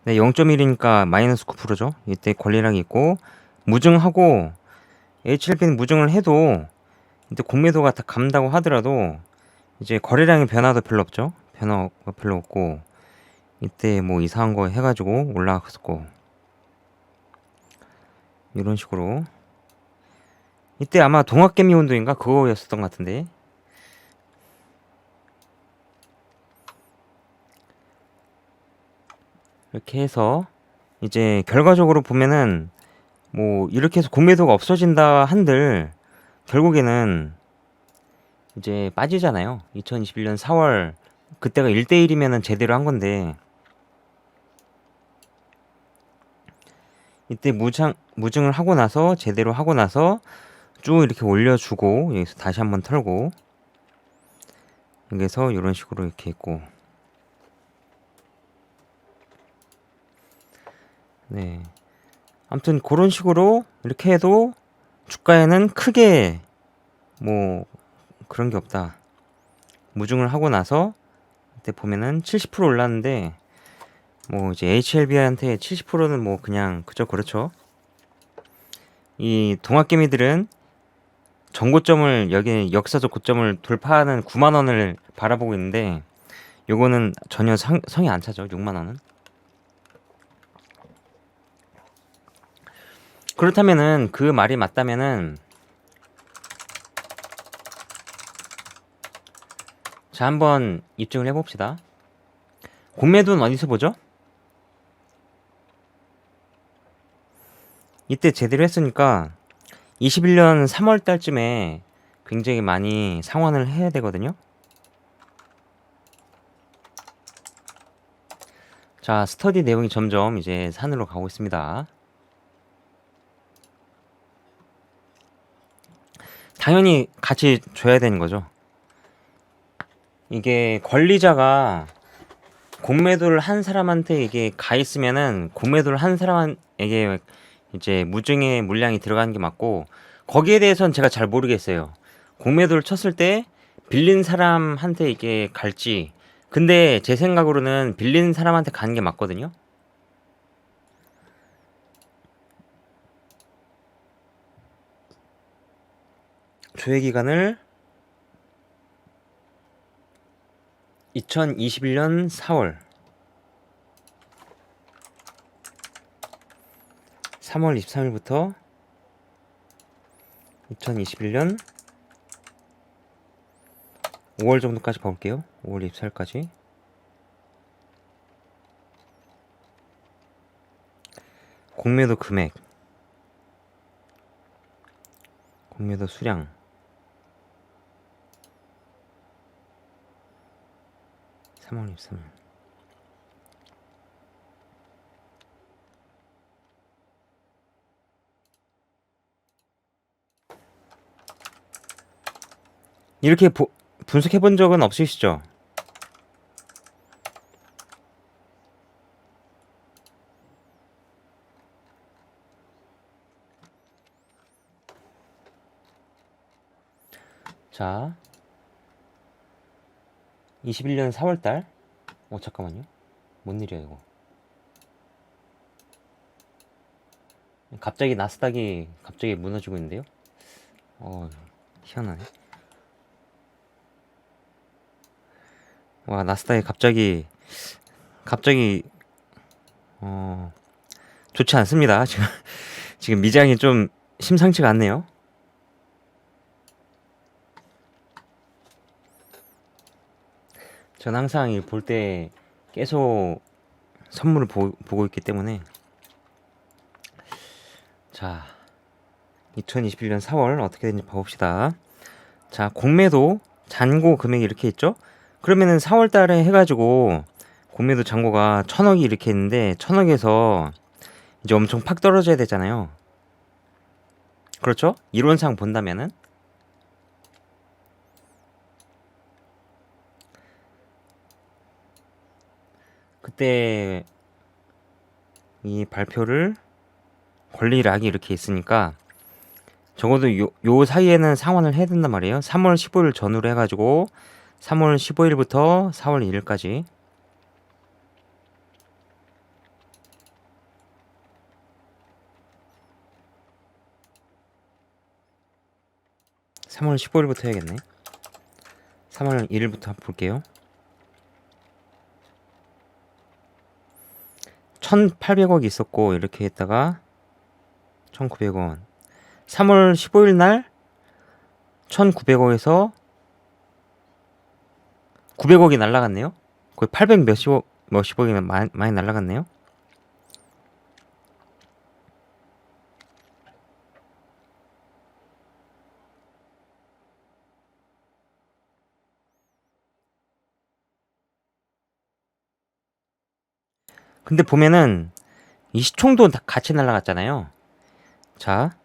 네, 0.1이니까 마이너스 9%죠. 이때 권리락이 있고 무증하고 HLP는 무증을 해도 이때 공매도가 다 감다고 하더라도 이제 거래량의 변화도 별로 없죠. 변화가 별로 없고 이때 뭐 이상한 거 해가지고 올라갔었고 이런 식으로 이때 아마 동학개미 운동인가 그거였었던 것 같은데 이렇게 해서 이제 결과적으로 보면은 뭐 이렇게 해서 공매도가 없어진다 한들 결국에는 이제 빠지잖아요. 2021년 4월 그때가 1대1이면은 제대로 한 건데 이때 무증을 하고 나서 제대로 하고 나서 쭉 이렇게 올려주고 여기서 다시 한번 털고 여기서 이런 식으로 이렇게 있고 네 아무튼 그런 식으로 이렇게 해도 주가에는 크게 뭐 그런 게 없다. 무증을 하고 나서 이때 보면은 70% 올랐는데 뭐 이제 HLB한테 70%는 뭐 그냥 그저 그렇죠. 이 동학개미들은 전고점을 여기 역사적 고점을 돌파하는 9만 원을 바라보고 있는데 요거는 전혀 성이 안 차죠. 6만 원은. 그렇다면은 그 말이 맞다면은 자 한번 입증을 해봅시다. 공매도는 어디서 보죠? 이때 제대로 했으니까 21년 3월 달쯤에 굉장히 많이 상환을 해야 되거든요. 자, 스터디 내용이 점점 이제 산으로 가고 있습니다. 당연히 같이 줘야 되는 거죠. 이게 권리자가 공매도를 한 사람한테 이게 가 있으면은 공매도를 한 사람에게 이제 무증의 물량이 들어가는 게 맞고 거기에 대해서는 제가 잘 모르겠어요. 공매도를 쳤을 때 빌린 사람한테 이게 갈지 근데 제 생각으로는 빌린 사람한테 가는 게 맞거든요. 조회 기간을 2021년 4월 23일부터 2021년 5월 정도까지 봐볼게요. 5월 24일까지. 공매도 금액, 공매도 수량, (3월 23일) 이렇게 분석해 본 적은 없으시죠? 자, 21년 4월달. 잠깐만요. 뭔 일이야 이거? 갑자기 나스닥이 갑자기 무너지고 있는데요? 희한하네. 와, 나스닥이 갑자기 좋지 않습니다. 지금 미장이 좀 심상치가 않네요. 전 항상 볼 때 계속 선물을 보고 있기 때문에 자 2021년 4월 어떻게 되는지 봐봅시다. 자 공매도 잔고 금액이 이렇게 있죠. 그러면은 4월 달에 해가지고 공매도 잔고가 1000억이 이렇게 있는데 1000억에서 이제 엄청 팍 떨어져야 되잖아요. 그렇죠? 이론상 본다면은 그때 이 발표를 권리락이 이렇게 있으니까 적어도 요 사이에는 상환을 해야 된단 말이에요. 3월 15일 전후로 해가지고 3월 15일부터 4월 1일까지 3월 15일부터 해야겠네. 3월 1일부터 볼게요. 1,800억이 있었고 이렇게 했다가 1,900원. 3월 15일 날 1,900억에서 900억이 날라갔네요. 거의 800 몇십억이 많이 날라갔네요. 근데 보면은 이 시총도 다 같이 날라갔잖아요. 자,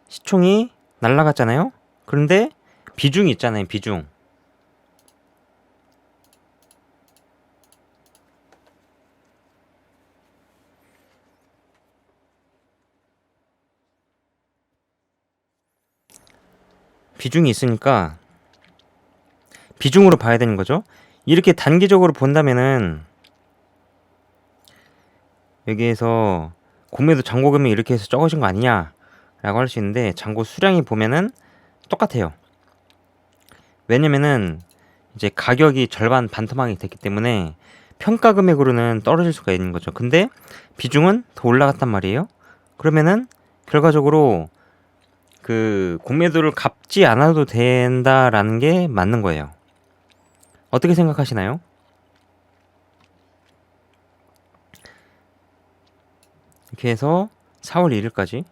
시총이 날라갔잖아요. 그런데 비중이 있잖아요. 비중이 있으니까 비중으로 봐야 되는 거죠. 이렇게 단기적으로 본다면은 여기에서 공매도 잔고 금액이 이렇게 해서 적어진 거 아니냐 라고 할 수 있는데, 잔고 수량이 보면은 똑같아요. 왜냐면은 이제 가격이 절반 반토막이 됐기 때문에 평가 금액으로는 떨어질 수가 있는 거죠. 근데 비중은 더 올라갔단 말이에요. 그러면은 결과적으로 그 공매도를 갚지 않아도 된다라는 게 맞는 거예요. 어떻게 생각하시나요? 이렇게 해서 4월 1일까지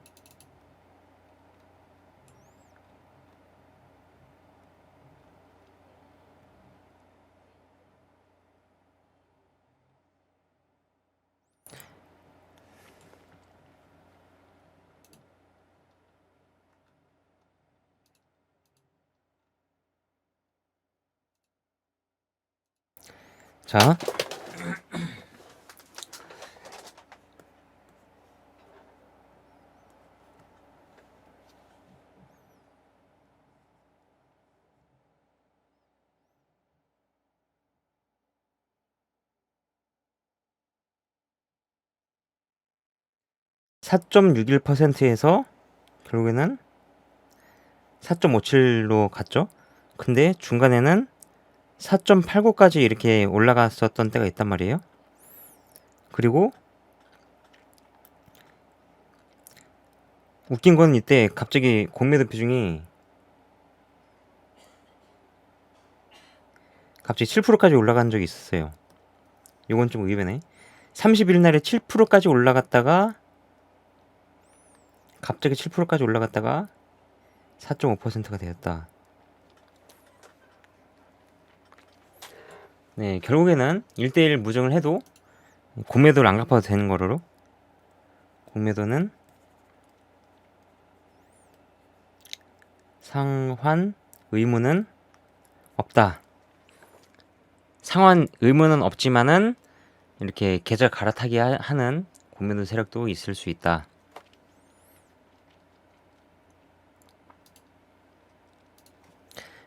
자, (4.61%) 에서 결국에는 4.57로 갔죠. 근데 중간에는 4.89까지 이렇게 올라갔었던 때가 있단 말이에요. 그리고 웃긴 건 이때 갑자기 공매도 비중이 갑자기 7%까지 올라간 적이 있었어요. 이건 좀 의외네. 30일 날에 7%까지 올라갔다가 갑자기 7%까지 올라갔다가 4.5%가 되었다. 네, 결국에는 1대1 무정을 해도 공매도를 안 갚아도 되는 거로, 공매도는 상환 의무는 없다. 상환 의무는 없지만은 이렇게 계좌 갈아타기 하는 공매도 세력도 있을 수 있다.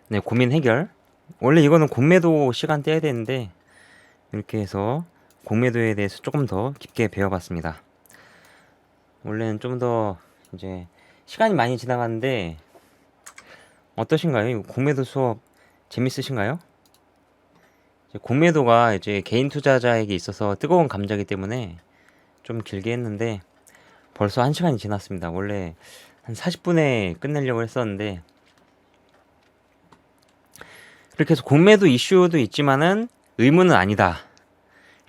네, 고민 해결. 원래 이거는 공매도 시간 떼야 되는데 이렇게 해서 공매도에 대해서 조금 더 깊게 배워봤습니다. 원래는 좀 더 이제 시간이 많이 지나갔는데 어떠신가요? 공매도 수업 재밌으신가요? 공매도가 이제 개인 투자자에게 있어서 뜨거운 감자이기 때문에 좀 길게 했는데 벌써 1시간이 지났습니다. 원래 한 40분에 끝내려고 했었는데, 그렇게 해서 공매도 이슈도 있지만은 의무는 아니다,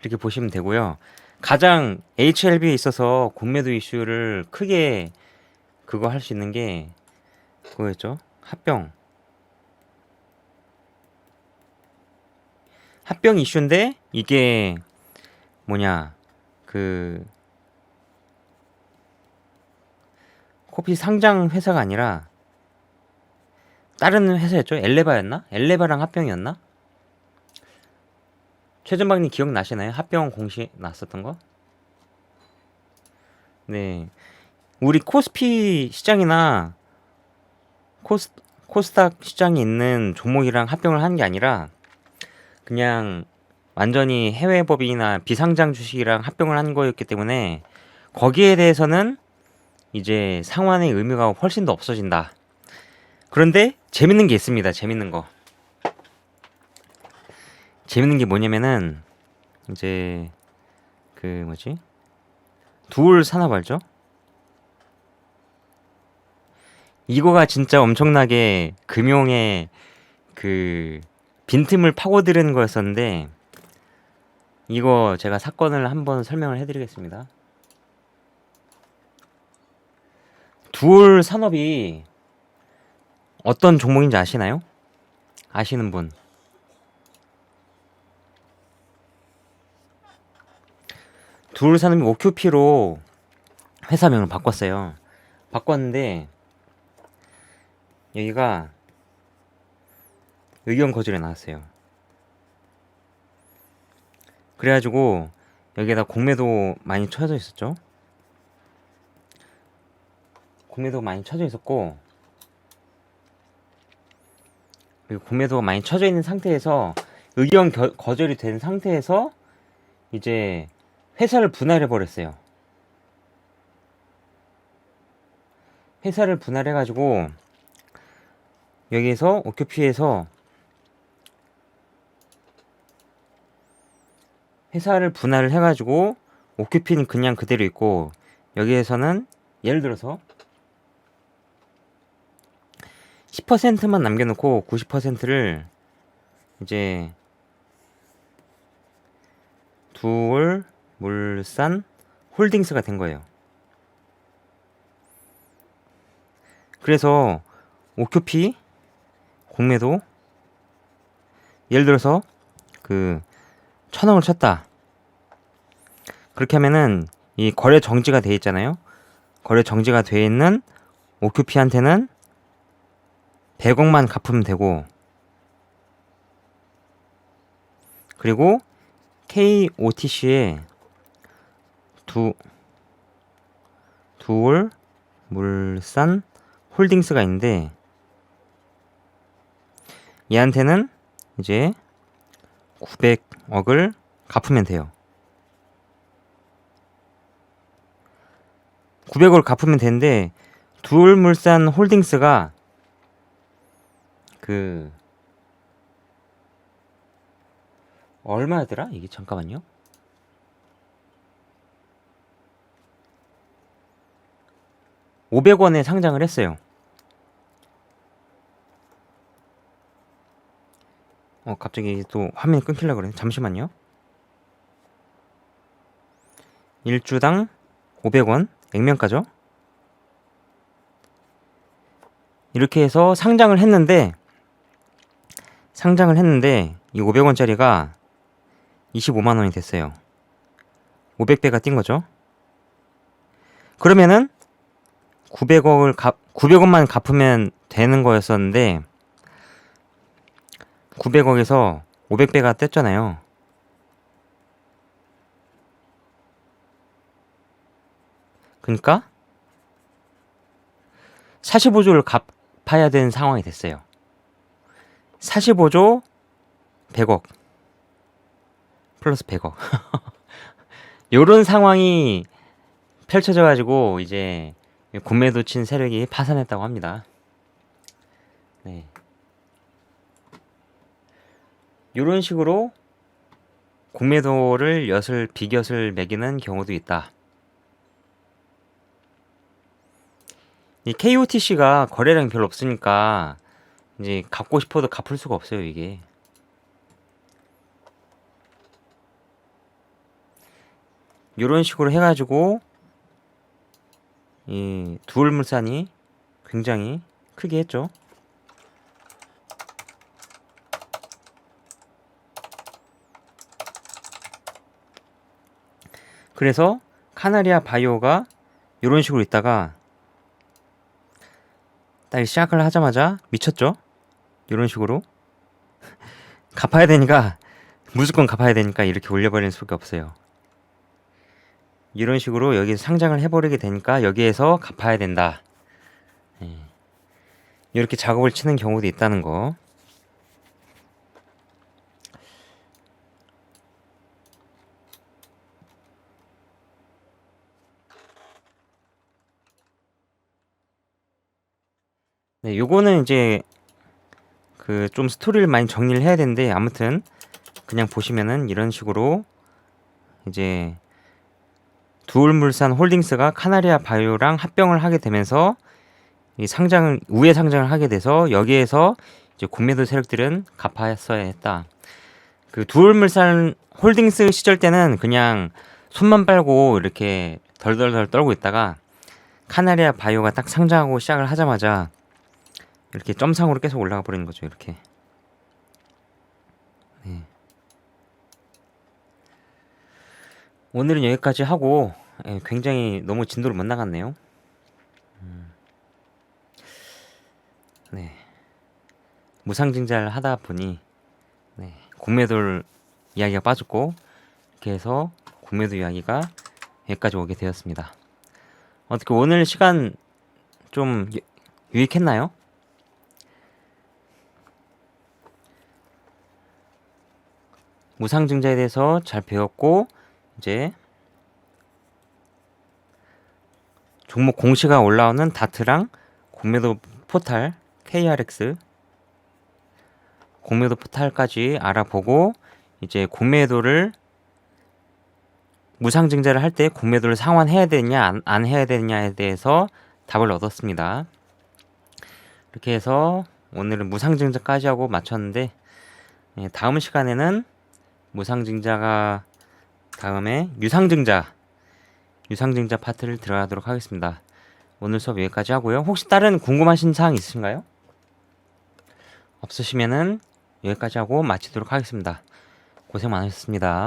이렇게 보시면 되고요. 가장 HLB에 있어서 공매도 이슈를 크게 그거 할 수 있는 게 그거였죠. 합병 이슈인데, 이게 뭐냐, 그 커피 상장 회사가 아니라 다른 회사였죠. 엘레바였나? 엘레바랑 합병이었나? 최전방님 기억나시나요? 합병 공시 났었던 거? 네, 우리 코스피 시장이나 코스닥 시장이 있는 종목이랑 합병을 하는 게 아니라 그냥 완전히 해외 법인이나 비상장 주식이랑 합병을 한 거였기 때문에 거기에 대해서는 이제 상환의 의무가 훨씬 더 없어진다. 그런데 재밌는 게 있습니다. 재밌는 거. 재밌는 게 뭐냐면은 이제 그 뭐지? 두울 산업 알죠? 이거가 진짜 엄청나게 금융의 그 빈틈을 파고드는 거였었는데 이거 제가 사건을 한번 설명을 해드리겠습니다. 두울 산업이 어떤 종목인지 아시나요? 아시는 분? 두울 산업이 OQP로 회사명을 바꿨어요. 바꿨는데 여기가 의견 거절이 나왔어요. 그래가지고 여기에다 공매도 많이 쳐져 있었죠. 공매도 많이 쳐져 있었고 그리고 공매도가 많이 쳐져 있는 상태에서 의견 거절이 된 상태에서 이제 회사를 분할해 버렸어요. 회사를 분할해 가지고 여기에서 OQP에서 회사를 분할을 해 가지고 OQP는 그냥 그대로 있고 여기에서는 예를 들어서 10%만 남겨놓고 90%를 이제 두울 물산 홀딩스가 된 거예요. 그래서 OQP 공매도 예를 들어서 그 1,000억을 쳤다. 그렇게 하면은 이 거래 정지가 돼 있잖아요. 거래 정지가 돼 있는 OQP한테는 100억만 갚으면 되고 그리고 KOTC에 두울 물산 홀딩스가 있는데 얘한테는 이제 900억을 갚으면 돼요. 900억을 갚으면 되는데 두울물산 홀딩스가 그 얼마더라? 이게 잠깐만요. (500원에) 상장을 했어요. 갑자기 또 화면이 끊기려고 그러네. 잠시만요. 1주당 500원 액면가죠. 이렇게 해서 상장을 했는데 이 500원짜리가 25만원이 됐어요. 500배가 뛴 거죠. 그러면은 900억만 갚으면 되는 거였었는데 900억에서 500배가 뗐잖아요. 그러니까 45조를 갚아야 되는 상황이 됐어요. 45조 100억 플러스 100억 요런 상황이 펼쳐져 가지고 이제 공매도 친 세력이 파산했다고 합니다. 네. 요런 식으로 공매도를 비곁을 매기는 경우도 있다. 이 KOTC가 거래량이 별로 없으니까 이제 갚고 싶어도 갚을 수가 없어요, 이게. 요런 식으로 해가지고 이 두울물산이 굉장히 크게 했죠. 그래서 카나리아 바이오가 요런 식으로 있다가 딱 시작을 하자마자 미쳤죠. 요런 식으로 갚아야 되니까 무조건 갚아야 되니까 이렇게 올려버리는 수밖에 없어요. 이런 식으로 여기 상장을 해버리게 되니까 여기에서 갚아야 된다. 이렇게 작업을 치는 경우도 있다는 거. 네, 요거는 이제 그 좀 스토리를 많이 정리를 해야 되는데 아무튼 그냥 보시면은 이런 식으로 이제 두울물산 홀딩스가 카나리아 바이오랑 합병을 하게 되면서 이 상장을 우회 상장을 하게 돼서 여기에서 이제 공매도 세력들은 갚았어야 했다. 그 두울물산 홀딩스 시절 때는 그냥 손만 빨고 이렇게 덜덜덜 떨고 있다가 카나리아 바이오가 딱 상장하고 시작을 하자마자 이렇게 점상으로 계속 올라가 버리는 거죠. 이렇게. 네. 오늘은 여기까지 하고 굉장히 너무 진도를 못 나갔네요. 네. 무상증자를 하다 보니 공매도 이야기가 빠졌고 이렇게 해서 공매도 이야기가 여기까지 오게 되었습니다. 어떻게 오늘 시간 좀 유익했나요? 무상증자에 대해서 잘 배웠고 이제 종목 공시가 올라오는 다트랑 공매도 포탈 KRX 공매도 포탈까지 알아보고 이제 공매도를 무상증자를 할 때 공매도를 상환해야 되느냐 안 해야 되느냐에 대해서 답을 얻었습니다. 이렇게 해서 오늘은 무상증자까지 하고 마쳤는데 다음 시간에는 무상증자가 다음에 유상증자 파트를 들어가도록 하겠습니다. 오늘 수업 여기까지 하고요. 혹시 다른 궁금하신 사항 있으신가요? 없으시면은 여기까지 하고 마치도록 하겠습니다. 고생 많으셨습니다.